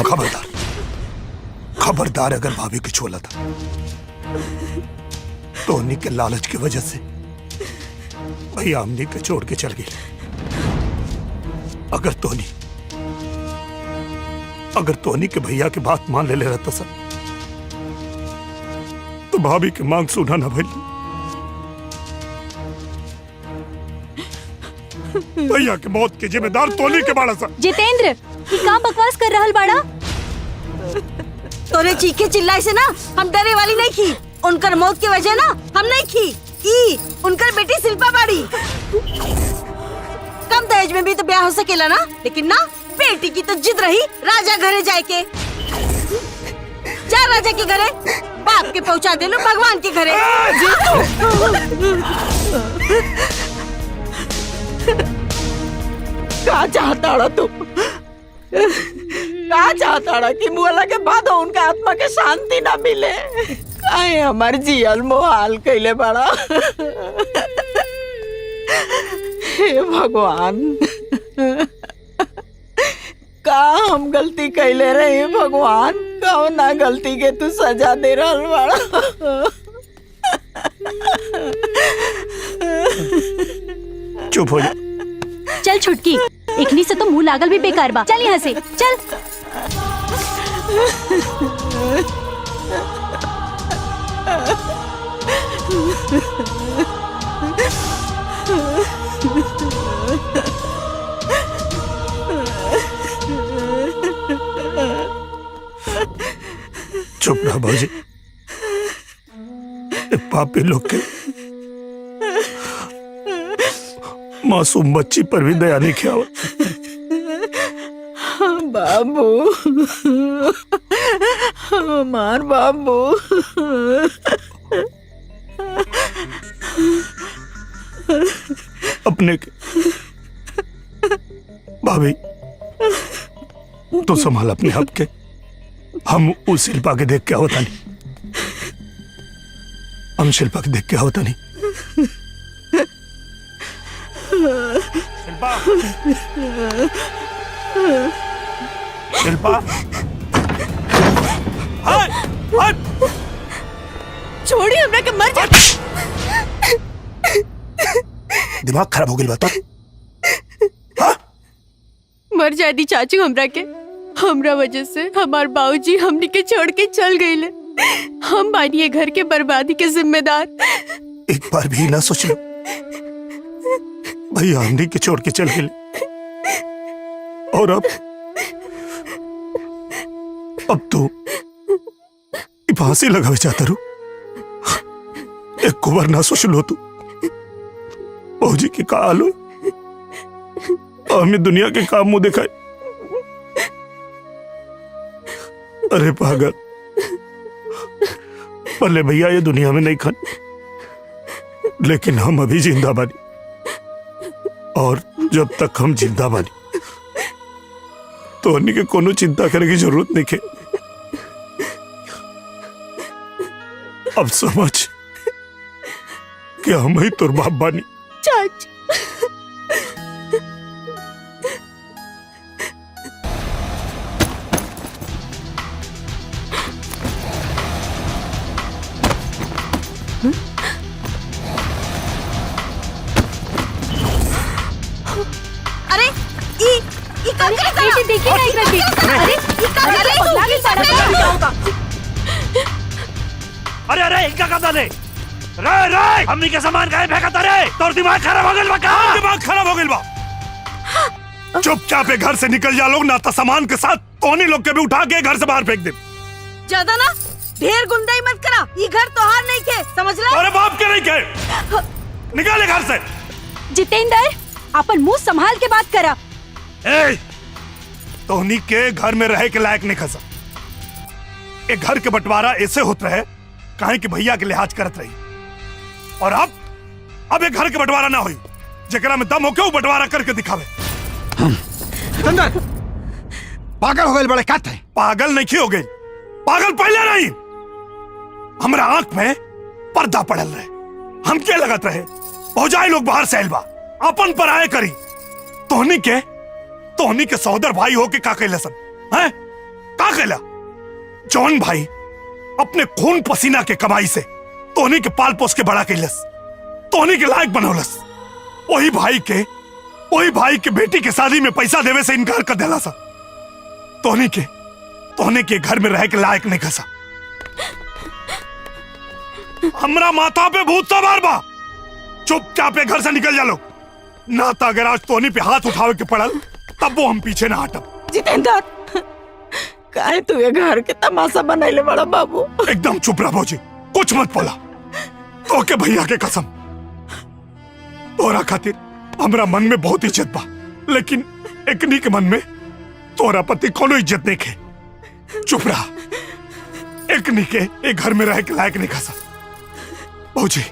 S8: खबरदार खबरदार, अगर भाभी की छोला था तो उन्हीं के लालच की वजह से भैया हमने के छोड़ के चल गई। अगर तोनी के भैया की बात मान ले रहता सर तो भाभी की मांग सुना ना भैया। भैया की मौत के जिम्मेदार तोनी के बाड़ा सर।
S15: जितेंद्र, ये का बकवास कर रहल बाड़ा?
S10: तोरे चीखे चिल्लाए से ना हम डरे वाली नहीं की। उनकर मौत की वजह ना हम नहीं की। ई उनकर बेटी शिल्पा बाड़ी। कम दहेज में भी तो ब्याह हो सकेला ना, लेकिन ना बेटी की तो जिद रही राजा घरे जाए के। जा राजा के घरे, बाप के पहुंचा दे लो भगवान के घरे।
S16: का चाहता तू? का चाहता कि मुआला के बाद उनका आत्मा के शांति ना मिले? काहे हमार जियल मोहाल कैले बड़ा। हे भगवान, का हम गलती कैले रहे भगवान? कौना गलती के तू सजा दे रहल बड़ा?
S8: चुप हो जा।
S15: चल छुटकी, इखनी से तो मुंह लागल भी बेकार बा। चल यहाँ से चल।
S8: चुप रहा भाजी, पापी लोग के मासूम बच्ची पर भी दया नहीं किया।
S16: बाबू, हमार बाबू।
S8: अपने के भाभी तो संभाल अपने आप के। हम उस शिल्पा के देख क्या होता नहीं, हम शिल्पा के देख क्या होता नहीं। शिल्पा शिल्पा हाय हाय
S15: छोड़ी हमरा के मर जा।
S8: दिमाग खराब हो गई बात।
S15: मर जादी चाचू हमरा के। हमरा वजह से हमार बाबूजी हमनी के छोड़ के चल गईले। हम बानी ये घर के बर्बादी के जिम्मेदार।
S8: एक बार भी ना सोच लो भैया हमने के छोड़ के चल गए और अब तो फांसी लगावे चाहता रू। एक कुबर ना सोच लो तू फौजी की का हाल हो। हमें दुनिया के काम मुंह दिखाए। अरे पागल भले भैया ये दुनिया में नहीं खान लेकिन हम अभी जिंदा बानी और जब तक हम जिंदा बानी तो अन्य के कोनो चिंता करने की जरूरत नहीं है। अब समझ कि हम ही तोर बाप बानी।
S15: चाचू
S10: अरे ई काम करे बेटी देखिए नहीं करती। अरे ई काम करे पगला के सारा काम जाऊंगा।
S17: अरे अरे इनका कब डाले रे रे हमनी के सामान काहे फेंकत रे। तोर दिमाग खराब हो गइल बा का।
S8: दिमाग खराब हो गइल बा। चुपचाप घर से निकल जा लोग ना तो सामान के साथ तोनी लोग के भी उठा के घर से बाहर फेंक दे।
S10: ज्यादा ना ढेर गुंडाई मत करा। ये घर तोहार नहीं के समझ ले।
S8: अरे बाप के नहीं के निकाले घर से।
S15: जितेंद्र अपन मुंह संभाल के बात करा।
S8: ए, तोहनी के घर में रहे के लायक नहीं खसा। एक घर के बंटवारा ऐसे होता है काहे कि भैया के लिहाज करत रही और अब एक घर के बंटवारा ना हुई जेकरा में दम होके वो बंटवारा करके दिखावे।
S1: पागल हो गए बड़े काट है।
S8: पागल नहीं हो गई। पागल पहले नहीं हमारा आंख में पर्दा पड़ल रहे। हम क्या लगत रहे भौजाई लोग बाहर से आइल बा अपन पर आए करी। तोहनी के सहोदर भाई हो के का कैला सन हैं का कैला। जॉन भाई अपने खून पसीना के कमाई से तोहनी के पाल पोस के बड़ा कैलस तोहनी के लायक बनौलस। वही भाई के बेटी के शादी में पैसा देवे से इनकार कर देला सा। तोहनी के घर में रह के लायक नहीं खसा। हमरा माथा पे भूत सवार बा। चुपचाप घर से निकल जा लो ना तो अगर आज तोहनी पे हाथ उठावे के पड़ल तब वो हम पीछे ना हटब।
S16: जितेंद्र काहे तू ये घर के तमाशा बनैले बड़ा बाबू।
S8: एकदम चुप रह भौजी कुछ मत बोला। तो के भैया के कसम तोरा खातिर हमरा मन में बहुत इज्जत बा लेकिन एकनी के मन में तोरा पति कोनो इज्जत नहीं खे। चुप रहा। एकनी के एक घर में रह के लायक नहीं खसा। भौजी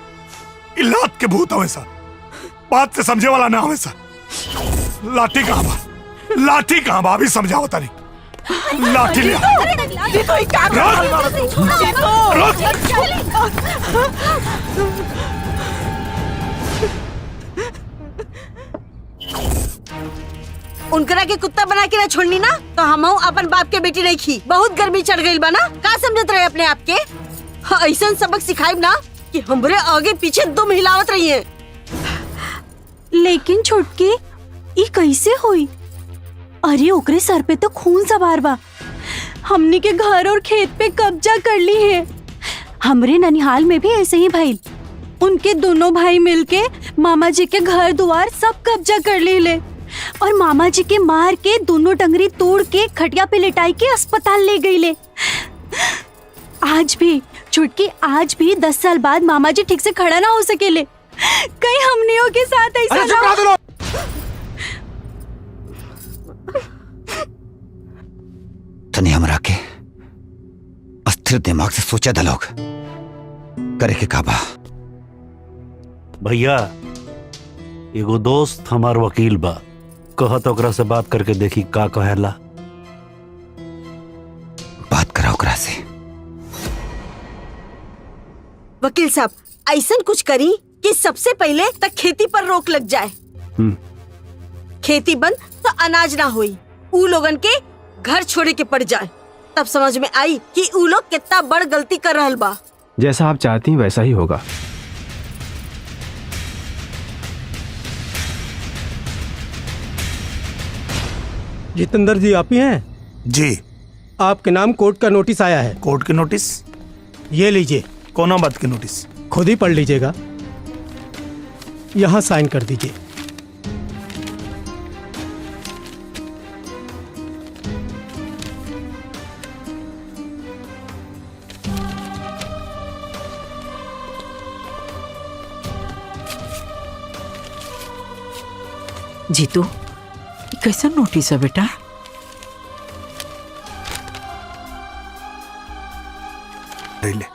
S8: इलाद के भूत हवे सा बात से समझे वाला ना हवे सा। लाठी कहाँ बा अभी समझाओ तानी। लाठी लिया।
S10: उनकरा के कुत्ता बना के ना छोड़नी ना तो हम अपन बाप के बेटी नहीं खी। बहुत गर्मी चढ़ गई बा ना का समझत रहे अपने आप के। हाँ, ऐसा सबक सिखाई ना कि हमरे आगे पीछे दुम हिलावत रही है।
S15: लेकिन छोटकी ई कैसे हुई। अरे ओकरे सर पे तो खून सवार बा। हमनी के घर और खेत पे कब्जा कर ली है। हमरे ननिहाल में भी ऐसे ही भाई उनके दोनों भाई मिलके मामा जी के घर द्वार सब कब्जा कर ले और मामा जी के मार के दोनों टंगरी तोड़ के खटिया पे लिटाई के अस्पताल ले गई ले। आज भी छुटकी आज भी 10 साल बाद मामा जी ठीक से खड़ा ना हो सकेले। कहीं हमनियों के साथ ऐसा ना।
S2: तनी हमरा के अस्थिर दिमाग से सोचा था लोग करे के काबा।
S17: भैया एगो दोस्त हमार वकील बा कहत ओकरा से बात करके देखी का कहेला।
S2: बात करा ओकरा से।
S10: वकील साहब ऐसा कुछ करी कि सबसे पहले तक खेती पर रोक लग जाए। खेती बंद तो अनाज ना होई, ऊ लोगन के घर छोड़े के पड़ जाए। तब समझ में आई कि ऊ लोग कितना बड़ गलती कर रहल बा।
S20: जैसा आप चाहती हैं वैसा ही होगा।
S11: जितेंद्र जी आप ही हैं?
S8: जी।
S11: आपके नाम कोर्ट का नोटिस आया है।
S8: कोर्ट के नोटिस?
S11: ये लीजिए।
S8: कौन बात की नोटिस?
S11: खुद ही पढ़ लीजिएगा, यहाँ साइन कर दीजिए।
S16: जीतू, कैसा नोटिस है बेटा?
S8: ले।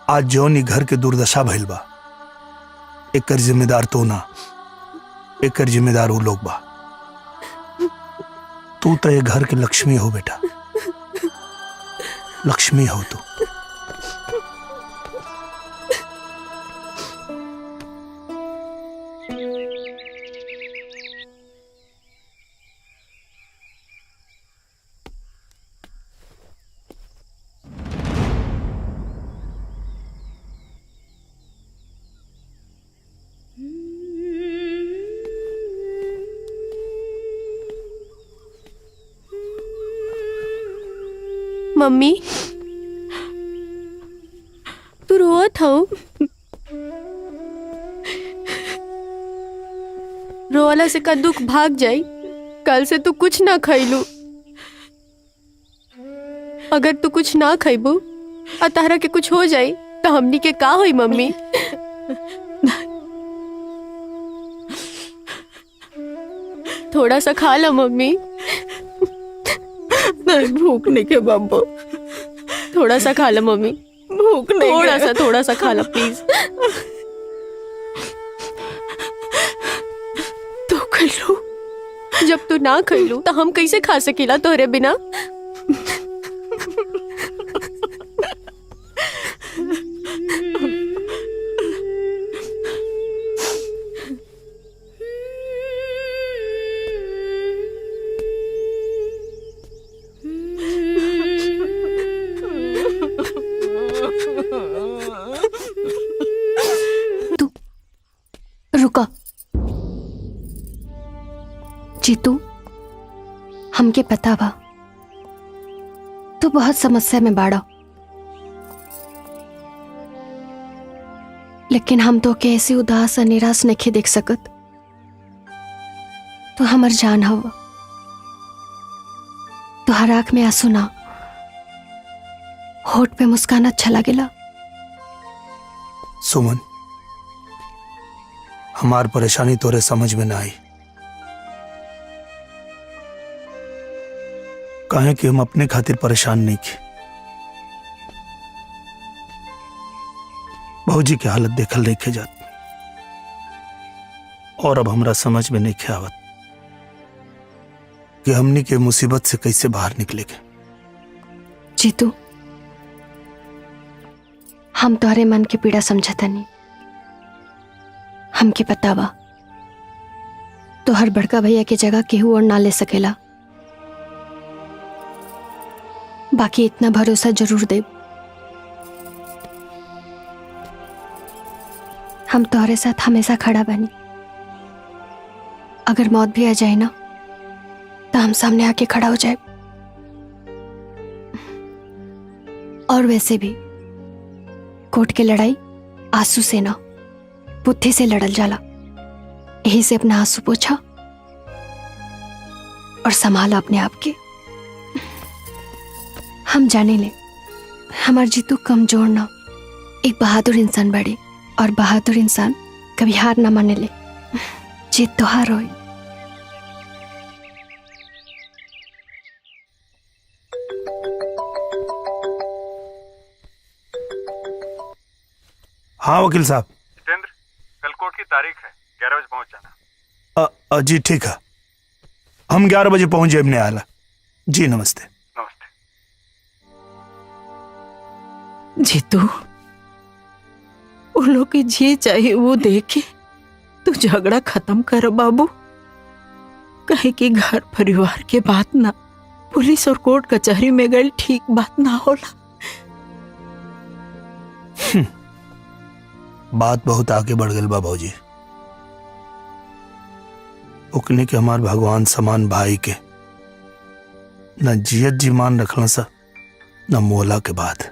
S8: आज जौन ई घर के दुर्दशा भइल बा, एकर जिम्मेदार तो ना, एकर जिम्मेदार वो लोग बा। तू तो ये घर के लक्ष्मी हो बेटा, लक्ष्मी हो तू।
S18: मम्मी तू रोत हो? रोवाला से का दुख भाग जाई? कल से तू कुछ ना खैलू। अगर तू कुछ ना खैबू और तारा के कुछ हो जाई तो हमनी के का होई मम्मी? थोड़ा सा खा ला मम्मी।
S16: नहीं भूख नहीं के बाबू।
S18: थोड़ा सा खा ला मम्मी,
S16: भूख नहीं
S18: थोड़ा सा खा ला प्लीज।
S16: तू खैलू?
S18: जब तू ना खैलू तो हम कैसे खा सकीला तोहरे बिना? रुका जीतू, हमके पता बा तू बहुत समस्या में बाड़ा, लेकिन हम तो के ऐसी उदास और निराश नहीं देख सकत। तू हमर जान हवा, तुहार आंख में आंसू ना, होठ पे मुस्कान अच्छा लगेला।
S8: सुमन, हमार परेशानी तोरे समझ में ना आई, काहे कि हम अपने खातिर परेशान नहीं थे। भौजी की हालत देखल नहीं खे जाती, और अब हमरा समझ में नहीं खे आवत कि हमनी के मुसीबत से कैसे बाहर निकलेंगे।
S3: जीतू, हम तोहरे मन की पीड़ा समझता नहीं। हमके पता बा तोहर बड़का भैया की जगह केहू और ना ले सकेला, बाकी इतना भरोसा जरूर दे, हम तोहरे साथ हमेशा खड़ा बनी। अगर मौत भी आ जाए ना तो हम सामने आके खड़ा हो जाए। और वैसे भी कोर्ट की लड़ाई आंसू से ना बुद्धि से लड़ल जाला। यही से अपना आंसू पोछा और संभाला अपने आप के। हम जाने ले हमार जीतू कमजोर ना, एक बहादुर इंसान बड़े, और बहादुर इंसान कभी हार ना माने ले। जीत तो हार होई।
S8: हाँ वकील साहब।
S13: जितेंद्र, कल कोर्ट की तारीख है, 11 बजे पहुंच जाना।
S8: जी ठीक है, हम 11 बजे पहुंच जाए अपने आला। जी नमस्ते।
S16: जीतू, वो लोग के जे चाहे वो देखे तू झगड़ा खत्म कर बाबू। कहे कि घर परिवार के बात ना पुलिस और कोर्ट कचहरी में गई ठीक बात ना होला।
S8: बात बहुत आगे बढ़ गई बा भौजी। उकने के हमार भगवान समान भाई के न जियत जी मान रखना सा न मोला के बाद।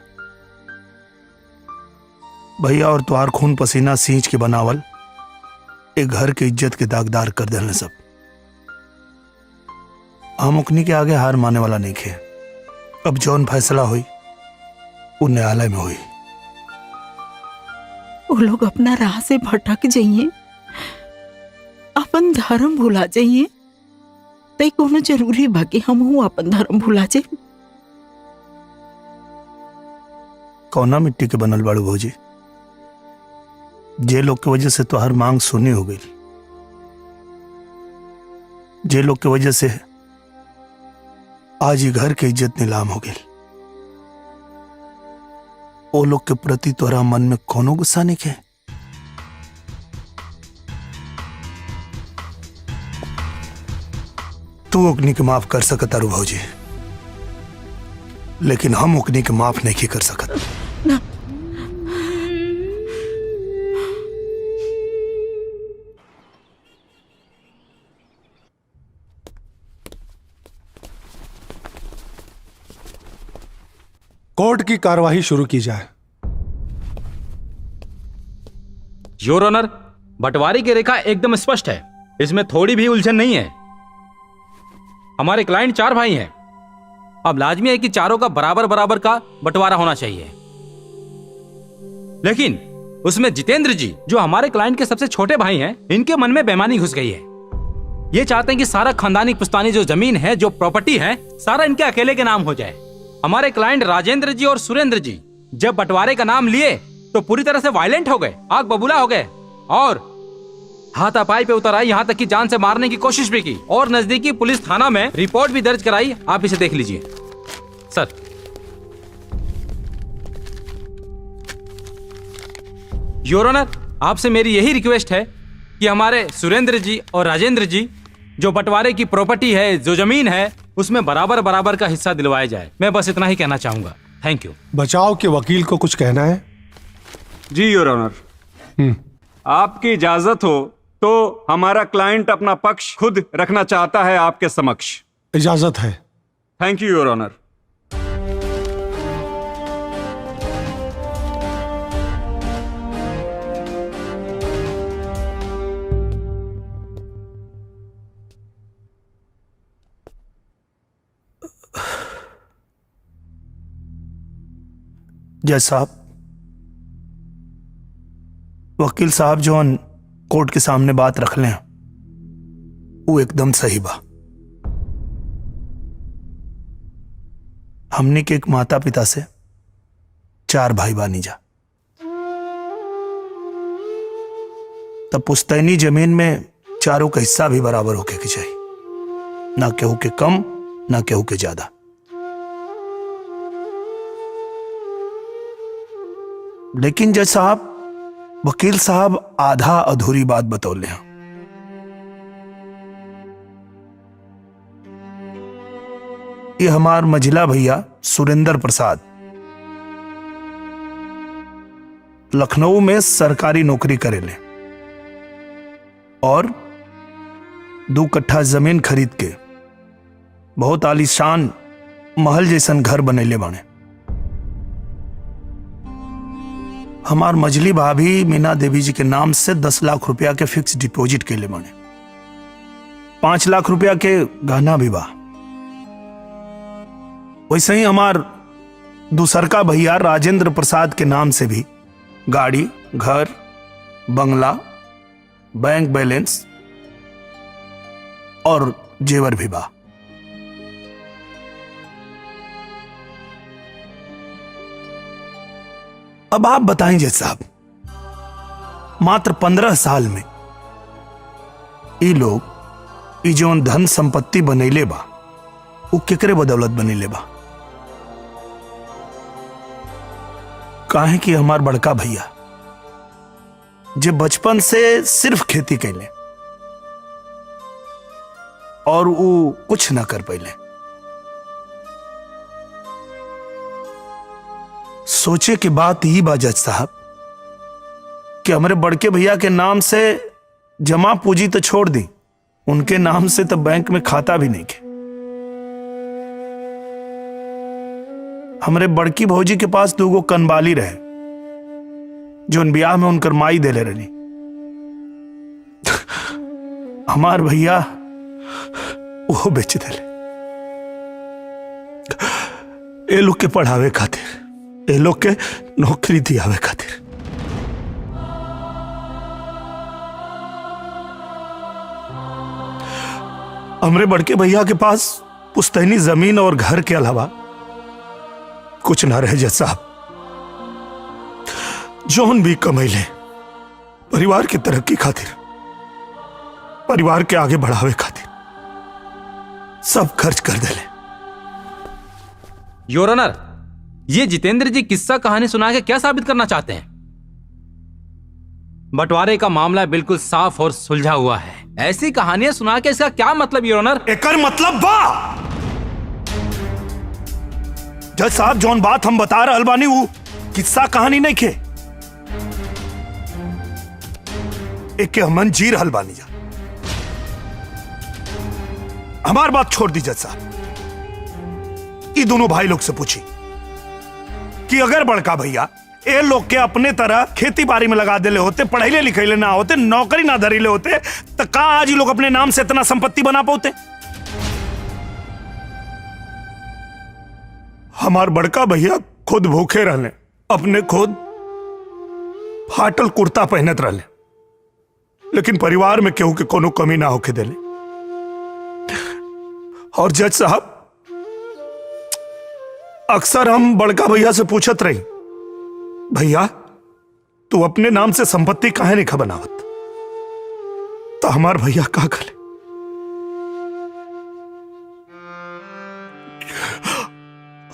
S8: भैया और तुहार खून पसीना सींच के बनावल एक घर के इज्जत के दागदार कर देने सब। हम उकनी के आगे हार माने वाला नहीं खे। अब जौन फैसला हुई वो न्यायालय में हुई।
S16: वो लोग अपना राह से भटक जाइए, अपन धर्म भुला जाइए, तई कोनो जरूरी बा कि हम अपन धर्म भुला जाए।
S8: कौना मिट्टी के बनल बाड़ू भौजी? जे लोग की वजह से तो हर मांग सुनी हो गई, जे लोग की वजह से आज ही घर की इज्जत नीलाम हो गई, वो लोग के प्रति तोरा मन में कोनो गुस्सा नहीं है? तू ओकनी के माफ कर सकता रू भौजी, लेकिन हम ओकनी के माफ नहीं कर सकत।
S21: कोर्ट की कार्यवाही शुरू की जाए।
S7: योर ऑनर, बंटवारे की रेखा एकदम स्पष्ट है, इसमें थोड़ी भी उलझन नहीं है। हमारे क्लाइंट 4 भाई हैं। अब लाजमी है कि चारों का बराबर बराबर का बंटवारा होना चाहिए। लेकिन उसमें जितेंद्र जी, जो हमारे क्लाइंट के सबसे छोटे भाई हैं, इनके मन में बेईमानी घुस गई है। ये चाहते हैं कि सारा खानदानी पुश्तानी जो जमीन है, जो प्रॉपर्टी है, सारा इनके अकेले के नाम हो जाए। हमारे क्लाइंट राजेंद्र जी और सुरेंद्र जी जब बंटवारे का नाम लिए तो पूरी तरह से वायलेंट हो गए, आग बबूला हो गए और हाथापाई पे उतर आई, यहाँ तक कि जान से मारने की कोशिश भी की और नजदीकी पुलिस थाना में रिपोर्ट भी दर्ज कराई। आप इसे देख लीजिए सर। योर ऑनर, आपसे मेरी यही रिक्वेस्ट है कि हमारे सुरेंद्र जी और राजेंद्र जी जो बंटवारे की प्रॉपर्टी है, जो जमीन है, उसमें बराबर बराबर का हिस्सा दिलवाया जाए। मैं बस इतना ही कहना चाहूंगा। Thank you.
S21: बचाव के वकील को कुछ कहना है?
S22: जी योर ऑनर, आपकी इजाजत हो तो हमारा क्लाइंट अपना पक्ष खुद रखना चाहता है आपके समक्ष।
S21: इजाजत है।
S22: Thank you your honour.
S8: जज साहब, वकील साहब जो कोर्ट के सामने बात रख लें वो एकदम सही बा। हमने के एक माता पिता से 4 भाई बानी जा, तब पुश्तैनी जमीन में चारों का हिस्सा भी बराबर होके के चाहिए, ना केहू के कम ना केहू के ज्यादा। लेकिन जज साहब, वकील साहब आधा अधूरी बात बतौले हैं। ये हमार मझिला भैया सुरेंद्र प्रसाद लखनऊ में सरकारी नौकरी करेले और 2 कट्ठा जमीन खरीद के बहुत आलीशान महल जैसन घर बनैले बाने। हमार मझली भाभी मीना देवी जी के नाम से 10 लाख रुपया के फिक्स डिपॉजिट के लिए बने, 5 लाख रुपया के गहना भी बा। वैसे ही हमार दूसरका भैया राजेंद्र प्रसाद के नाम से भी गाड़ी, घर, बंगला, बैंक बैलेंस और जेवर भी बा। अब आप बताएं जज साहब, मात्र 15 साल में ये लोग ये जो धन संपत्ति बनैले बा वो केकरे बदौलत बनैले बा? काहे कि हमार बड़का भैया जे बचपन से सिर्फ खेती कैले और वो कुछ ना कर पाइले। सोचे की बात ही बा जज साहब कि हमारे बड़के भैया के नाम से जमा पूंजी तो छोड़ दी, उनके नाम से तो बैंक में खाता भी नहीं के। हमारे बड़की भौजी के पास 2 कनबाली रहे जो उन ब्याह में उनकर माई देले रही। हमार भैया वो बेच देले ए लोग के पढ़ावे खातिर, ए लोग के नौकरी दियावे खातिर। हमरे बड़के भैया के पास पुश्तैनी जमीन और घर के अलावा कुछ ना रहे जज साहब। जौन भी कमैले परिवार की तरक्की खातिर, परिवार के आगे बढ़ावे खातिर सब खर्च कर देले।
S7: योर ऑनर, ये जितेंद्र जी किस्सा कहानी सुना के क्या साबित करना चाहते हैं? बंटवारे का मामला बिल्कुल साफ और सुलझा हुआ है। ऐसी कहानियां सुना के इसका क्या मतलब योर ऑनर?
S8: एकर मतलब बा जज साहब, जौन बात हम बता रहल बानी वो किस्सा कहानी नहीं खे, एक के हमन जी रहल बानी जा। हमार बात छोड़ दी जज साहब, ये दोनों भाई लोग से पूछी कि अगर बड़का भैया ए लोग के अपने तरह खेती बाड़ी में लगा देले होते, पढ़ाई लिखाई ना होते, नौकरी ना धरीले होते, तो का आज ये लोग अपने नाम से इतना संपत्ति बना पाते? हमार बड़का भैया खुद भूखे रहले, अपने खुद फाटल कुर्ता पहनत रहले, लेकिन परिवार में केहू के कोनो कमी ना होके देले। और जज साहब, अक्सर हम बड़का भैया से पूछत रही, भैया तू अपने नाम से संपत्ति काहे नहीं बनावत? तो हमार भैया का खले,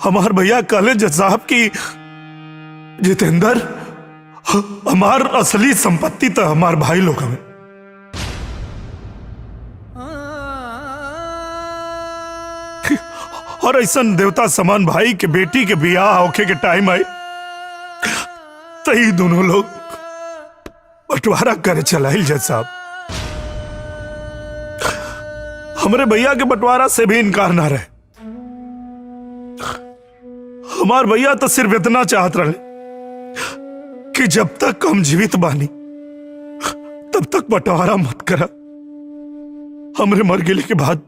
S8: हमार भैया कहले जज साहब की जितेंद्र, हमार असली संपत्ति तो हमार भाई लोग हमें। और ऐसा देवता समान भाई के बेटी के बियाह होके के टाइम आए तो ही दोनों लोग बंटवारा करे चलाइल जज साहब। हमारे भैया के बंटवारा से भी इनकार ना रहे। हमार भैया तो सिर्फ इतना चाहत रहे कि जब तक हम जीवित बानी तब तक बंटवारा मत करा, हमरे मर गेले के बाद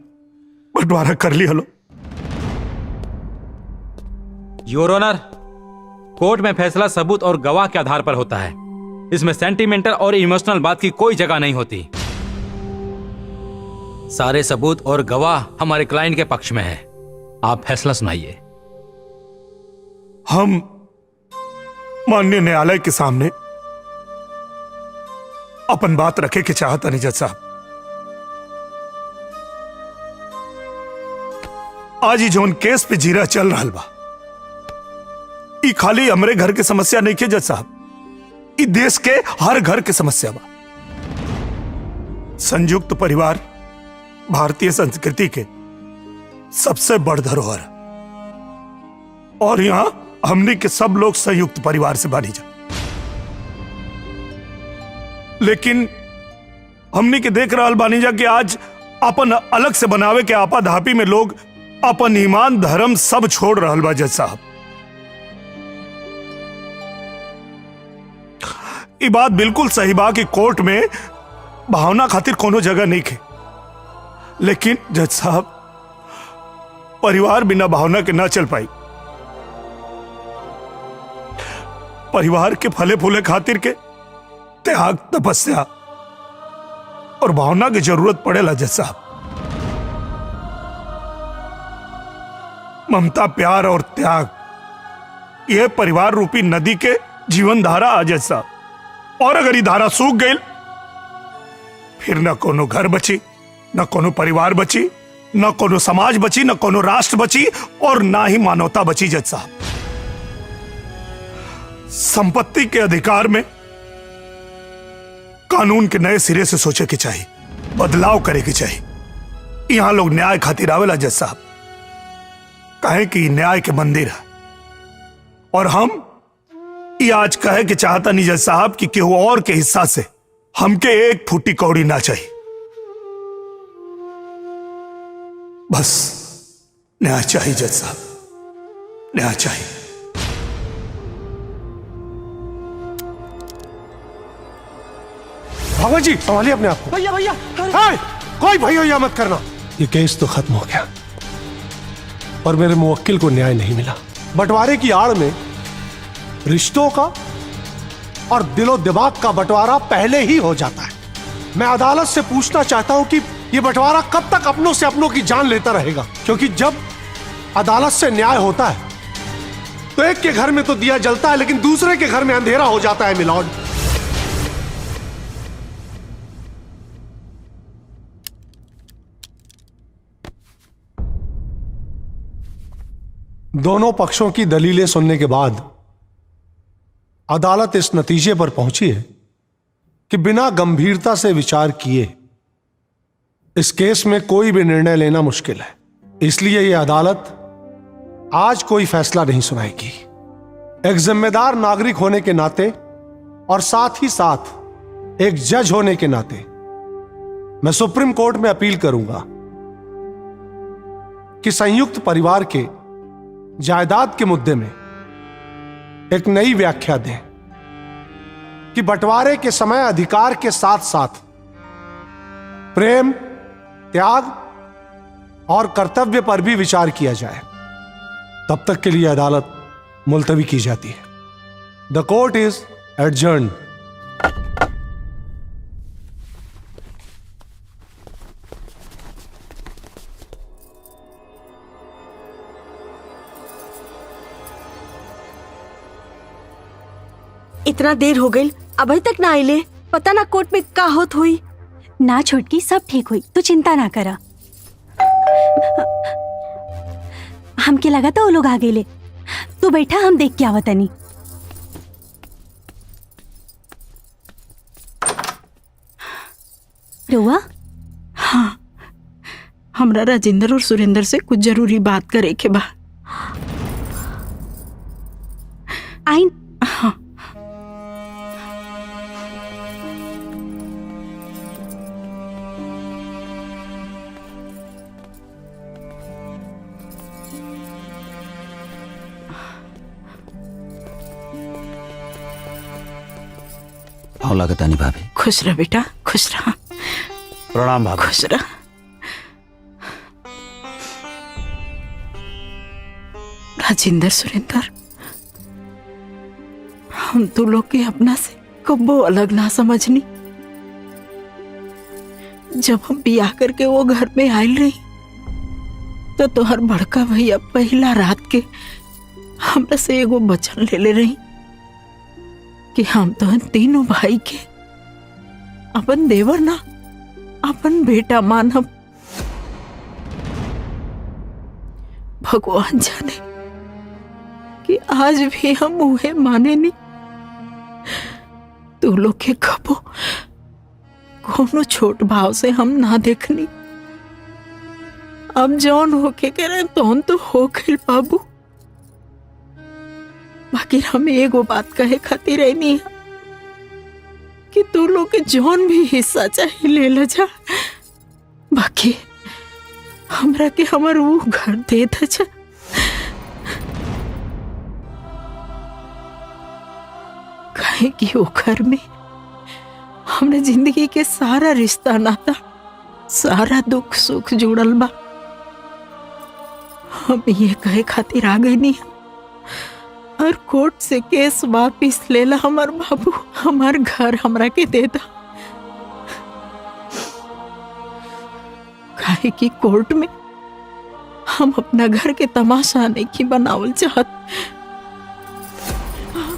S8: बंटवारा कर ली हलो।
S7: योर ऑनर, कोर्ट में फैसला सबूत और गवाह के आधार पर होता है। इसमें सेंटिमेंटल और इमोशनल बात की कोई जगह नहीं होती। सारे सबूत और गवाह हमारे क्लाइंट के पक्ष में है। आप फैसला सुनाइए।
S8: हम माननीय न्यायालय के सामने अपन बात रखे के चाहता नहीं जज साहब। आज ही जोन केस पे जीरा चल रहा बा, ई खाली हमरे घर के समस्या नहीं के जज साहब, ई देश के हर घर के समस्या बा। संयुक्त परिवार भारतीय संस्कृति के सबसे बड़ धरोहर, और यहां हमने के सब लोग संयुक्त परिवार से बानी जा। लेकिन हमने के देख रहल बानी जा कि आज अपन अलग से बनावे के आपाधापी में लोग अपन ईमान धर्म सब छोड़ रहल बा जज साहब। ये बात बिल्कुल सही बा कि कोर्ट में भावना खातिर कोनो जगह नहीं खे, लेकिन जज साहब परिवार बिना भावना के ना चल पाई। परिवार के फले फूले खातिर के त्याग, तपस्या और भावना की जरूरत पड़ेला जज साहब। ममता, प्यार और त्याग, यह परिवार रूपी नदी के जीवन धारा आ जज साहब। और अगर ये धारा सूख गई फिर न कोनो घर बची, न कोनो परिवार बची, न कोनो समाज बची, न कोनो राष्ट्र बची, और ना ही मानवता बची जज साहब। संपत्ति के अधिकार में कानून के नए सिरे से सोचे के चाहिए, बदलाव करे के चाहिए। यहाँ लोग न्याय खातिर आवेला जज साहब, कहे कि न्याय के मंदिर है, और हम ये आज कहे कि चाहता नहीं जज साहब कि केहू और के हिस्सा से हमके एक फूटी कौड़ी ना चाहिए। बस न्याय चाहिए जज साहब, न्याय चाहिए।
S21: भगवान जी संभालिए अपने आप को।
S11: भैया भैया
S21: कोई भैया मत करना। ये केस तो खत्म हो गया, पर मेरे मुवक्किल को न्याय नहीं मिला। बंटवारे की आड़ में रिश्तों का और दिलो दिमाग का बंटवारा पहले ही हो जाता है। मैं अदालत से पूछना चाहता हूं कि ये बंटवारा कब तक अपनों से अपनों की जान लेता रहेगा, क्योंकि जब अदालत से न्याय होता है तो एक के घर में तो दिया जलता है, लेकिन दूसरे के घर में अंधेरा हो जाता है मिलॉर्ड। दोनों पक्षों की दलीलें सुनने के बाद अदालत इस नतीजे पर पहुंची है कि बिना गंभीरता से विचार किए इस केस में कोई भी निर्णय लेना मुश्किल है। इसलिए यह अदालत आज कोई फैसला नहीं सुनाएगी। एक जिम्मेदार नागरिक होने के नाते और साथ ही साथ एक जज होने के नाते मैं सुप्रीम कोर्ट में अपील करूंगा कि संयुक्त परिवार के जायदाद के मुद्दे में एक नई व्याख्या दें कि बंटवारे के समय अधिकार के साथ साथ प्रेम, त्याग और कर्तव्य पर भी विचार किया जाए। तब तक के लिए अदालत मुलतवी की जाती है। द कोर्ट इज एडजर्न्ड।
S10: इतना देर हो गई, अभी तक ना आइले। पता ना कोर्ट में का होत हुई।
S15: ना छोटकी, सब ठीक हुई, तू चिंता ना करा। हमके लगा था वो लोग आ गए। तू बैठा, हम देख के आवतनी। रुआ?
S16: हाँ, हमरा राजेंद्र और सुरेंद्र से कुछ जरूरी बात करे के बा।
S15: आइन।
S16: हाँ।
S2: लागत आनी भाभी।
S16: खुश रह बेटा, खुश रह।
S17: प्रणाम भाभी।
S16: खुश रह। राजेंद्र, सुरेंद्र, हम तो लोग के अपना से कब्बो अलग ना समझनी। जब हम बियाह करके वो घर में आयल रही तो तोहर बड़का भैया पहला रात के हमरा से एगो वचन ले ले रही कि हम तो तीनों भाई के अपन देवर ना अपन बेटा मानब। भगवान जाने कि आज भी हम उहे माने नहीं। तू लोग के कबो कोनो छोट भाव से हम ना देखनी। अब जौन होके के रहे तौन तो हो गइल बाबू। बाकी हम एगो बात कहे खातिर नहीं है कि तू लोग के जौन भी हिस्सा चाहे ले ले जा। बाकी हमरा के हमर वो घर दे दे जा। कहे कि वो घर में हमने जिंदगी के सारा रिश्ता नाता, सारा दुख सुख जुड़ल बा। हम ये कहे खातिर आ गई नहीं और कोर्ट से केस वापिस लेला हमार बाबू। हमार घर हमरा के दे दा। काहे कि कोर्ट में हम अपना घर के तमाशा नहीं की बनावल चाहत।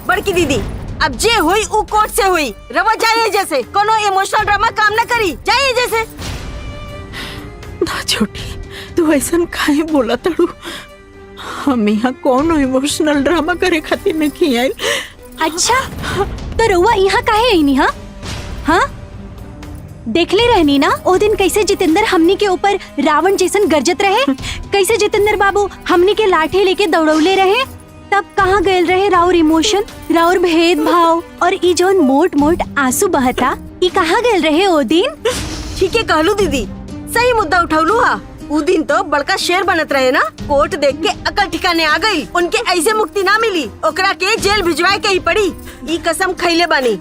S10: बड़की दीदी, अब जे हुई उ कोर्ट से हुई। रवा जाइए जैसे, कोनो इमोशनल ड्रामा काम न करी। जाइए जैसे।
S16: ना छोटी, तू ऐसा काहे बोला तड़ू? हम यहाँ कोनो इमोशनल ड्रामा करे खातिर नहीं आए।
S15: अच्छा, तो रउआ यहाँ काहे आई नहीं? हाँ हाँ, देखले रहनी ना ओ दिन कैसे जितेंद्र हमनी के ऊपर रावण जैसन गरजत रहे, कैसे जितेंद्र बाबू हमनी के लाठी लेके दौड़ौले रहे। तब कहाँ गए रहे राउर इमोशन, राउर भेदभाव और ई जौन मोट मोट आंसू बहता, ई कहाँ गए रहे ओ दिन?
S10: ठीक है कहलू दीदी, सही मुद्दा उठौलू हा। उ दिन तो बड़का शेर बनत रहे ना, कोर्ट देख के अकल ठिकाने आ गई। उनके ऐसे मुक्ति ना मिली, ओकरा के जेल भिजवाए के ही पड़ी। ई कसम खैले बानी।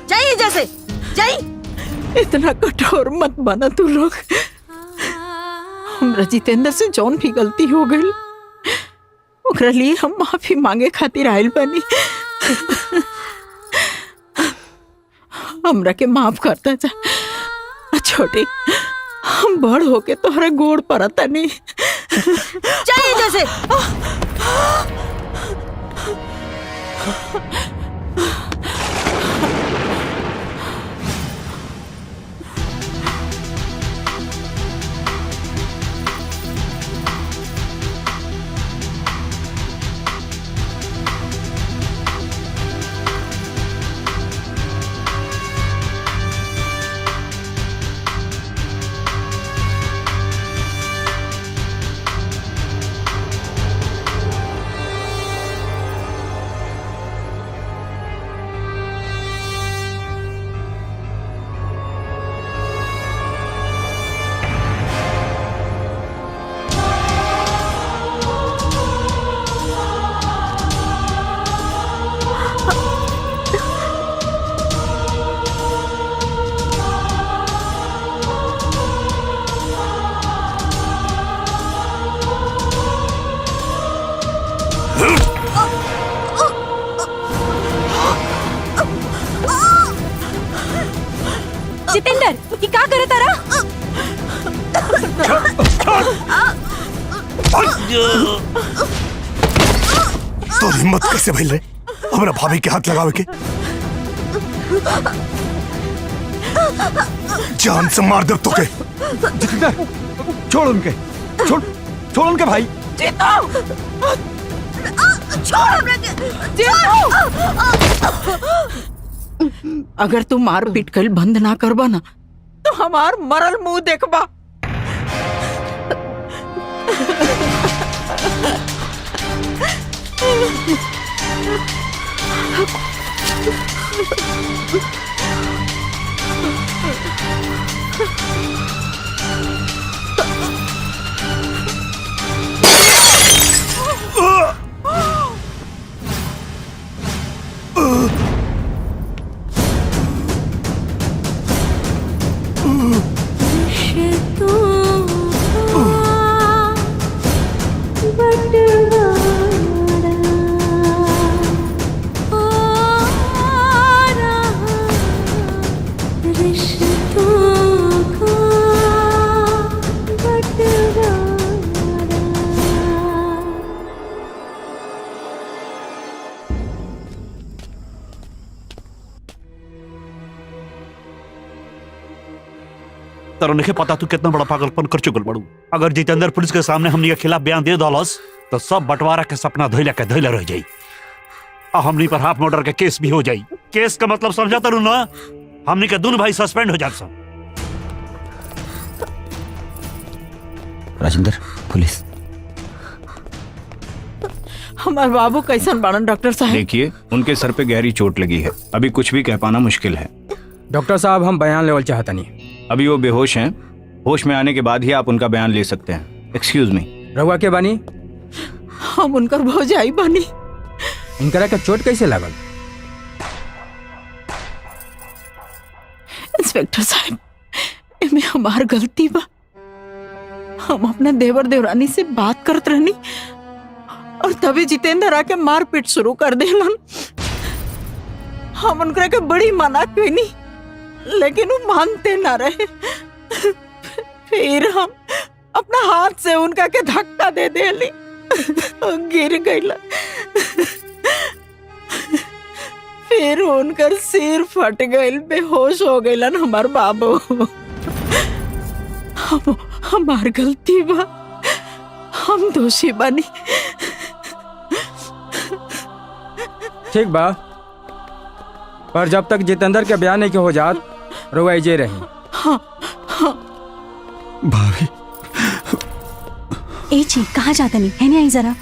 S10: जाइए जैसे जाइए।
S16: इतना कठोर मत बना तू लोग। हमरा जितेंद्र से जौन भी गलती हो गई ओकरा लिए हम माफी मांगे खातिर आयल बनी। हमरा के माफ करता जा छोटी, हम बड़ होके तोहरा गोड़ पड़ता नहीं।
S10: जाइए जैसे।
S15: जितेंद्र ये क्या करे तारा?
S8: तो हिम्मत कैसे भइल रे हमरा भाभी के हाथ लगावे के? जान से मार दे तोके।
S13: छोड़ उनके, छोड़ उनके भाई।
S16: अगर तू मार पीट कर बंद ना करबा ना तो हमार मरल मुंह देखबा।
S17: तरो नहीं पता तू कितना बड़ा पागलपन कर चुकल बड़ू। अगर जितेंद्र पुलिस के सामने हमनी के खिलाफ बयान दे दलस तो सब बंटवारा के सपना धोइला के धोइला रह जाई और हमनी पर हाफ मर्डर के केस भी हो जाई। केस का मतलब समझा तरू ना, हमनी के दोनों भाई सस्पेंड हो जात सब।
S2: राजेंद्र पुलिस।
S16: हमारे बाबू कैसन बाड़न डॉक्टर साहब?
S13: देखिए उनके सर पे गहरी चोट लगी है, अभी कुछ भी कह पाना मुश्किल है।
S19: डॉक्टर साहब हम बयान लेवल चाहता नहीं।
S13: अभी वो बेहोश हैं, होश में आने के बाद ही आप उनका बयान ले सकते हैं। Excuse me.
S19: रहुआ के बानी?
S16: हम उनकर भौजाई बानी।
S19: इनकरा का चोट कैसे लागल?
S16: इंस्पेक्टर साहब इनमें हमार गलती बा। हम अपना देवर देवरानी से बात करत रहनी और तभी जितेंद्र आके मारपीट शुरू कर देलन। हम उनकरा के बड़ी मना कईनी लेकिन वो मानते ना रहे। फिर हम अपना हाथ से उनका के धक्का दे देली, गिर गईला। फिर उनकर सिर फट गईल, बेहोश हो गईलन हमार बाबू। हमार गलती बा, हम दोषी बनी।
S19: ठीक बा, पर जब तक जितेंद्र के बयान नहीं के हो जात रहुआ जे रही।
S1: भाभी
S15: ए जी कहाँ जाता नहीं है? नहीं आई जरा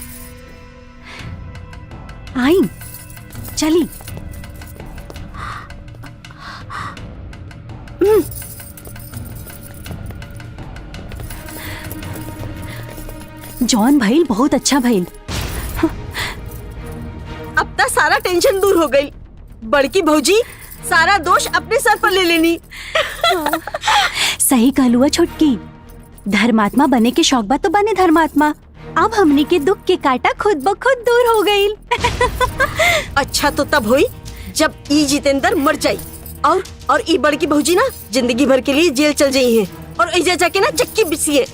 S15: आई चली। जॉन भाई बहुत अच्छा भाई।
S10: अब तक सारा टेंशन दूर हो गई। बड़की भौजी सारा दोष अपने सर पर ले लेनी।
S15: सही कहलुआ छोटकी, धर्मात्मा बने के शौक बा तो बने धर्मात्मा। अब हमने के दुख के कांटा खुद ब खुद दूर हो गई।
S10: अच्छा तो तब हुई जब ई जितेंद्र मर जाई और ई बड़की भौजी ना जिंदगी भर के लिए जेल चल जाई है और ऐजा जाके ना चक्की बिसिए।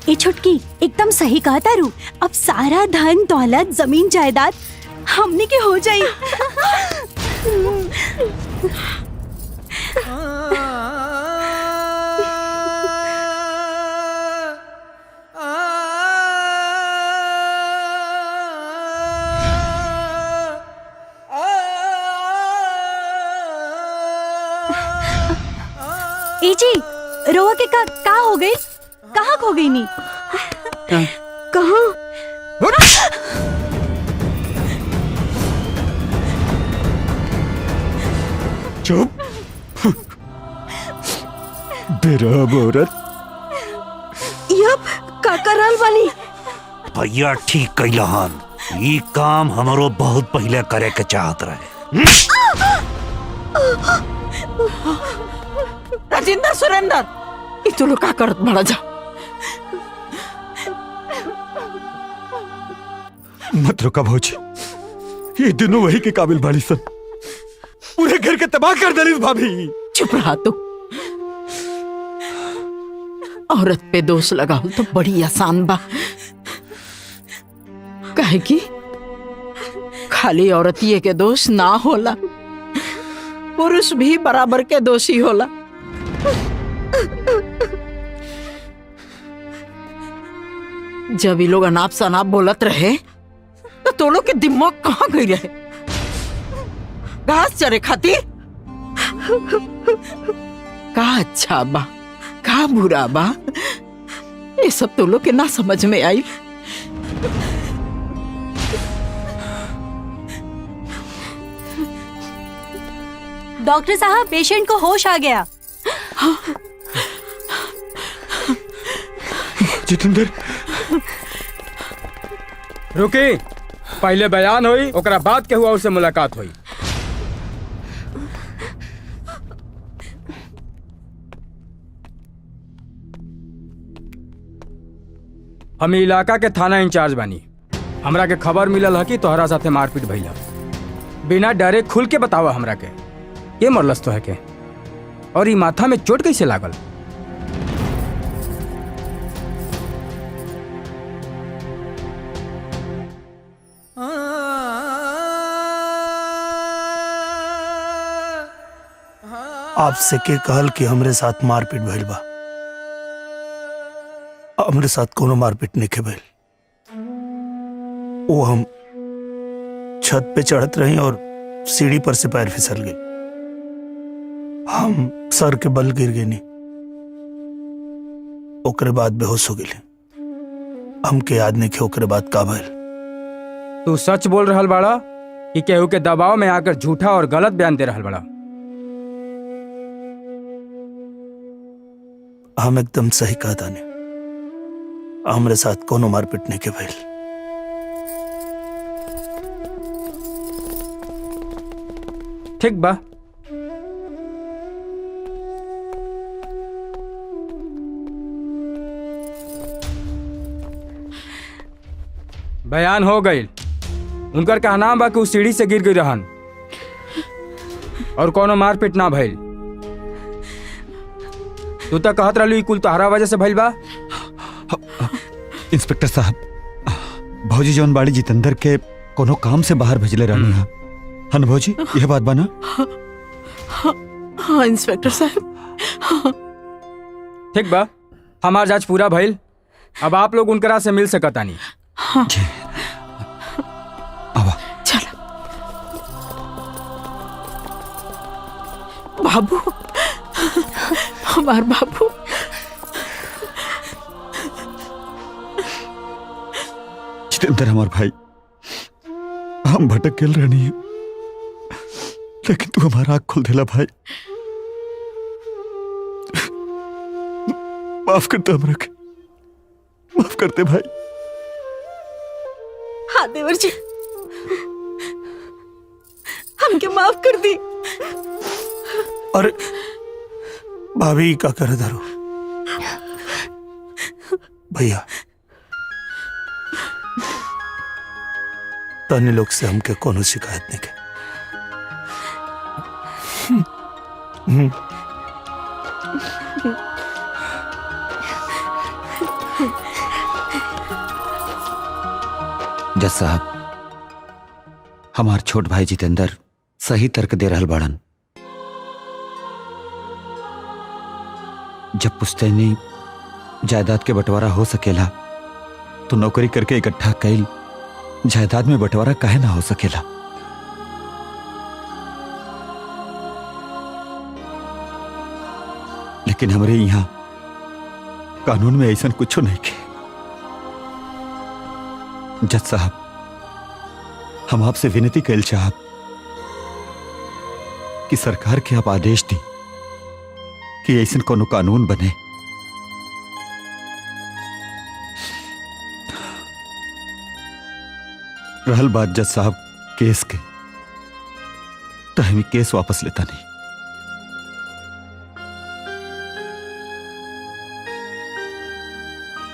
S15: ए छोटकी एकदम सही कहा तारू। अब सारा धन दौलत जमीन जायदाद हमने के हो जाई। ए जी रोआ के का हो गई? कहाँ खो गई नी?
S10: कहाँ?
S1: चुप बेरहम औरत।
S10: यप काका राल वाली।
S17: भैया ठीक कैलहन, ई काम हमरो बहुत पहले करे के चाहत रहे।
S16: राजेंद्र सुरेंद्र ई तू लोग का करत बड़ा जा।
S1: मत रुका भौजी, ये दोनों वही के काबिल बाड़ी सन। पूरे घर के तबाह कर दलिस भाभी।
S16: चुप रहा तू। औरत पे दोष लगाओ तो बड़ी आसान बा। काहे कि खाली औरतिये के दोष ना होला, पुरुष भी बराबर के दोषी होला। जब ये लोग अनाप शनाप बोलत रहे तो तोलो के दिमाग कहाँ गई रहे? घास चरे खातिर? का अच्छा बा का बुरा बा ये सब तो लोग के ना समझ में आई।
S15: डॉक्टर साहब पेशेंट को होश आ गया।
S1: जितेंद्र
S19: रुकी, पहले बयान हुई ओकरा बाद के हुआ उससे मुलाकात हुई। हम इलाका के थाना इंचार्ज बानी। हमरा के खबर मिलल है कि तोहरा साथे मारपीट भइल है। बिना डरे खुल के बतावा हमरा के मरलस तो है के और ई माथा में चोट कैसे लागल?
S8: आपसे के कहल कि हमरे साथ मारपीट भइल बा। हमरे साथ कोनो मारपीट नहीं के भइल। वो हम छत पे चढ़त रही और सीढ़ी पर से पैर फिसल गई। हम सर के बल गिर गए नहीं, ओकरे बाद बेहोश हो गए। हमके याद नहीं कि ओकरे बाद का भइल।
S19: तू सच बोल रहल बाड़ा कि केहू के दबाव में आकर झूठा और गलत बयान दे रहल बाड़ा?
S8: हम एकदम सही कहा ताने। हमरे साथ कोनो मारपीट नहीं के भइल।
S19: ठीक बा, बयान हो गई। उनकर कहना बा कि उ सीढ़ी से गिर गई रहन और कोनो मारपीट ना भइल। तू तो कहत रहलू कुल तोहरा वजह से भइल बा।
S1: इंस्पेक्टर साहब, भौजी जौन बाड़ी जितेंद्र के कोनो काम से बाहर भेजले रहनी है। हन भौजी, यह बात बना?
S16: हाँ इंस्पेक्टर साहब।
S19: ठीक बा, हमार जांच पूरा भइल। अब आप लोग उनकरा से मिल सकतानी।
S16: हाँ। बाबू हमार बाबू।
S2: जितेंद्र हमार भाई, हम भटक गेल रहनी है, लेकिन तू हमारा आँख खोल देला भाई। माफ करते हमरा के, माफ करते भाई।
S10: हाँ देवर जी, हमके माफ कर दी।
S8: अरे भाभी का कर धरो भैया, तने लोग से हमके कोनो शिकायत नहीं के।
S2: जज साहब, हमार छोट भाई जितेंद्र सही तर्क दे रहल बाड़न। जब पुश्तैनी जायदाद के बंटवारा हो सकेला तो नौकरी करके इकट्ठा कैल जायदाद में बंटवारा काहे ना हो सकेला। लेकिन हमरे यहाँ कानून में ऐसा कुछ नहीं के। जज साहब, हम आपसे विनती कैल चाहब कि सरकार के आप आदेश दी कि ऐसा कोनो कानून बने रहल बात जज साहब केस के, तो हम केस वापस लेता नहीं।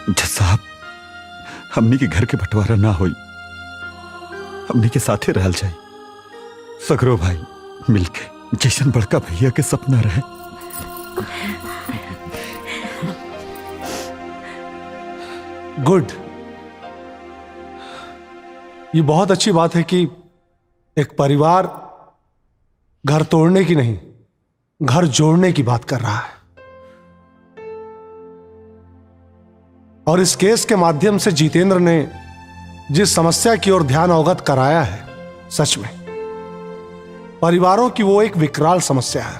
S2: जज साहब, हमनी के घर के बंटवारा ना होई, हमनी के साथे रहल जाए, सगरो भाई मिलके जैसन बड़का भैया के सपना रहे।
S21: गुड। ये बहुत अच्छी बात है कि एक परिवार घर तोड़ने की नहीं, घर जोड़ने की बात कर रहा है। और इस केस के माध्यम से जितेंद्र ने जिस समस्या की ओर ध्यान अवगत कराया है, सच में परिवारों की वो एक विकराल समस्या है।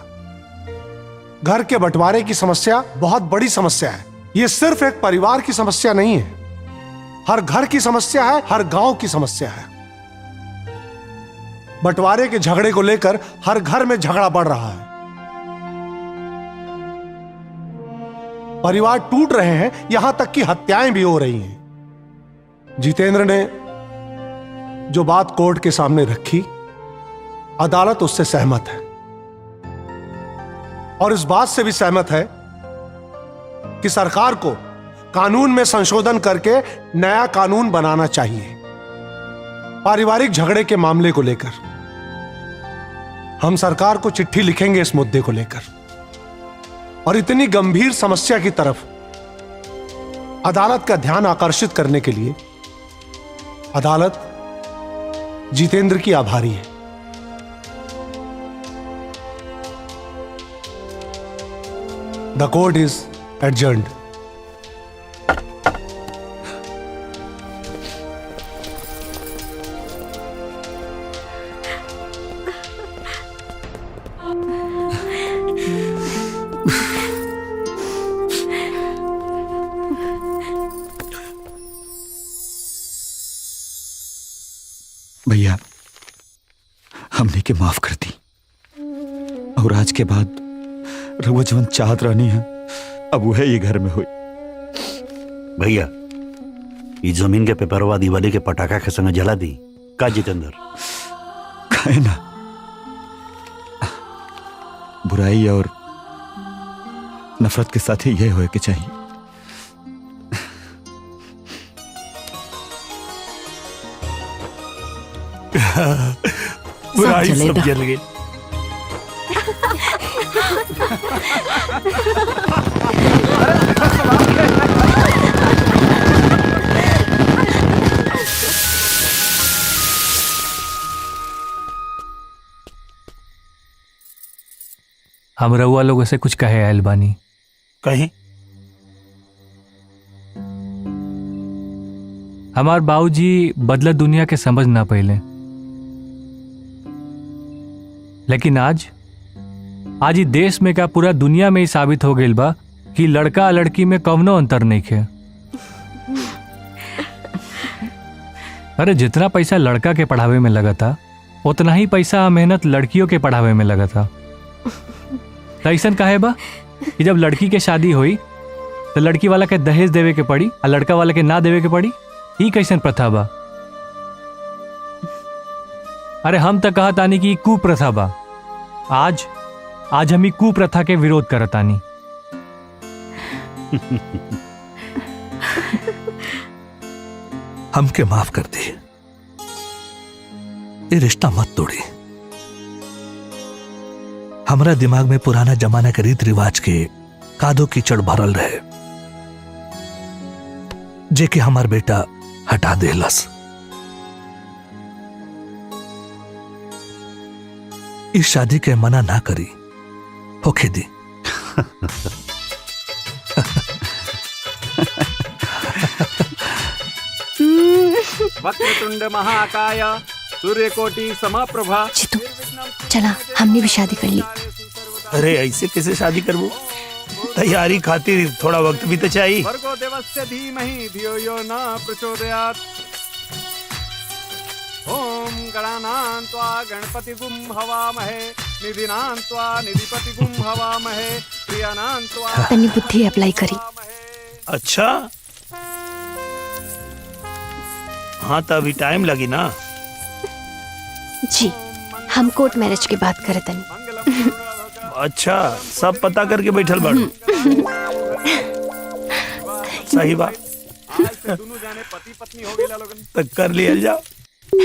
S21: घर के बंटवारे की समस्या बहुत बड़ी समस्या है। ये सिर्फ एक परिवार की समस्या नहीं है, हर घर की समस्या है, हर गांव की समस्या है। बंटवारे के झगड़े को लेकर हर घर में झगड़ा बढ़ रहा है, परिवार टूट रहे हैं, यहां तक कि हत्याएं भी हो रही हैं। जितेंद्र ने जो बात कोर्ट के सामने रखी, अदालत उससे सहमत है और इस बात से भी सहमत है कि सरकार को कानून में संशोधन करके नया कानून बनाना चाहिए। पारिवारिक झगड़े के मामले को लेकर हम सरकार को चिट्ठी लिखेंगे इस मुद्दे को लेकर, और इतनी गंभीर समस्या की तरफ अदालत का ध्यान आकर्षित करने के लिए अदालत जितेंद्र की आभारी है। द कोर्ट इज एडजर्न्ड।
S2: भैया, हमने के माफ कर दी, और आज के बाद रघुआ जवन चाहत रहनी है अब वो है ये घर में हुई।
S17: भैया, ये जमीन के पेपरवा दिवाली के पटाखा के संग जला दी का जितेंद्र?
S2: खाए ना, बुराई और नफरत के साथ ही यह होए के चाहिए।
S8: बुराई सब जल गई।
S4: हम रउआ लोगों से कुछ कहे आयल बानी।
S8: कहीं
S4: हमार बाबूजी बदलत दुनिया के समझ ना पहले, लेकिन आज आज ही देश में क्या पूरा दुनिया में ही साबित हो गई बा कि लड़का लड़की में कवनो अंतर नहीं है। अरे जितना पैसा लड़का के पढ़ावे में लगा था उतना ही पैसा मेहनत लड़कियों के पढ़ावे में लगा था। तो ऐसा काहे बा कि जब लड़की के शादी हुई तो लड़की वाला के दहेज देवे के पड़ी और लड़का वाला के ना देवे के पड़ी? ई कैसन प्रथा बा? अरे हम तो कहा तानी कि कुप्रथा बा। आज हम ई कुप्रथा के विरोध करतानी।
S14: हमके माफ कर दे, ये रिश्ता मत तोड़ी। हमरा दिमाग में पुराना जमाना के रीत रिवाज के कादो कीचड़ भरल रहे, जे कि हमार बेटा हटा देलस। इस शादी के मना ना करी, होके दी।
S22: वक्रतुंड महाकाय सूर्यकोटि समाप्रभा।
S3: चला हमने भी शादी कर ली।
S8: अरे ऐसे कैसे शादी करबो? तैयारी खातिर थोड़ा वक्त भी तो चाहिए।
S22: भर्गो देवस्य धीमहि धियो यो न प्रचोदयात्। ओम गणानान्त्वा गणपतिगुं हवामहे निधिनान्त्वा निधिपतिगुं हवामहे प्रियानान्त्वा।
S3: तनी बुद्धि अप्लाई करी।
S8: अच्छा हाँ, तो अभी टाइम लगी ना।
S3: जी हम कोर्ट मैरिज की बात करे तनी।
S8: अच्छा, सब पता करके बैठल बाड़ू। सही बात। तो कर लिया जाओ।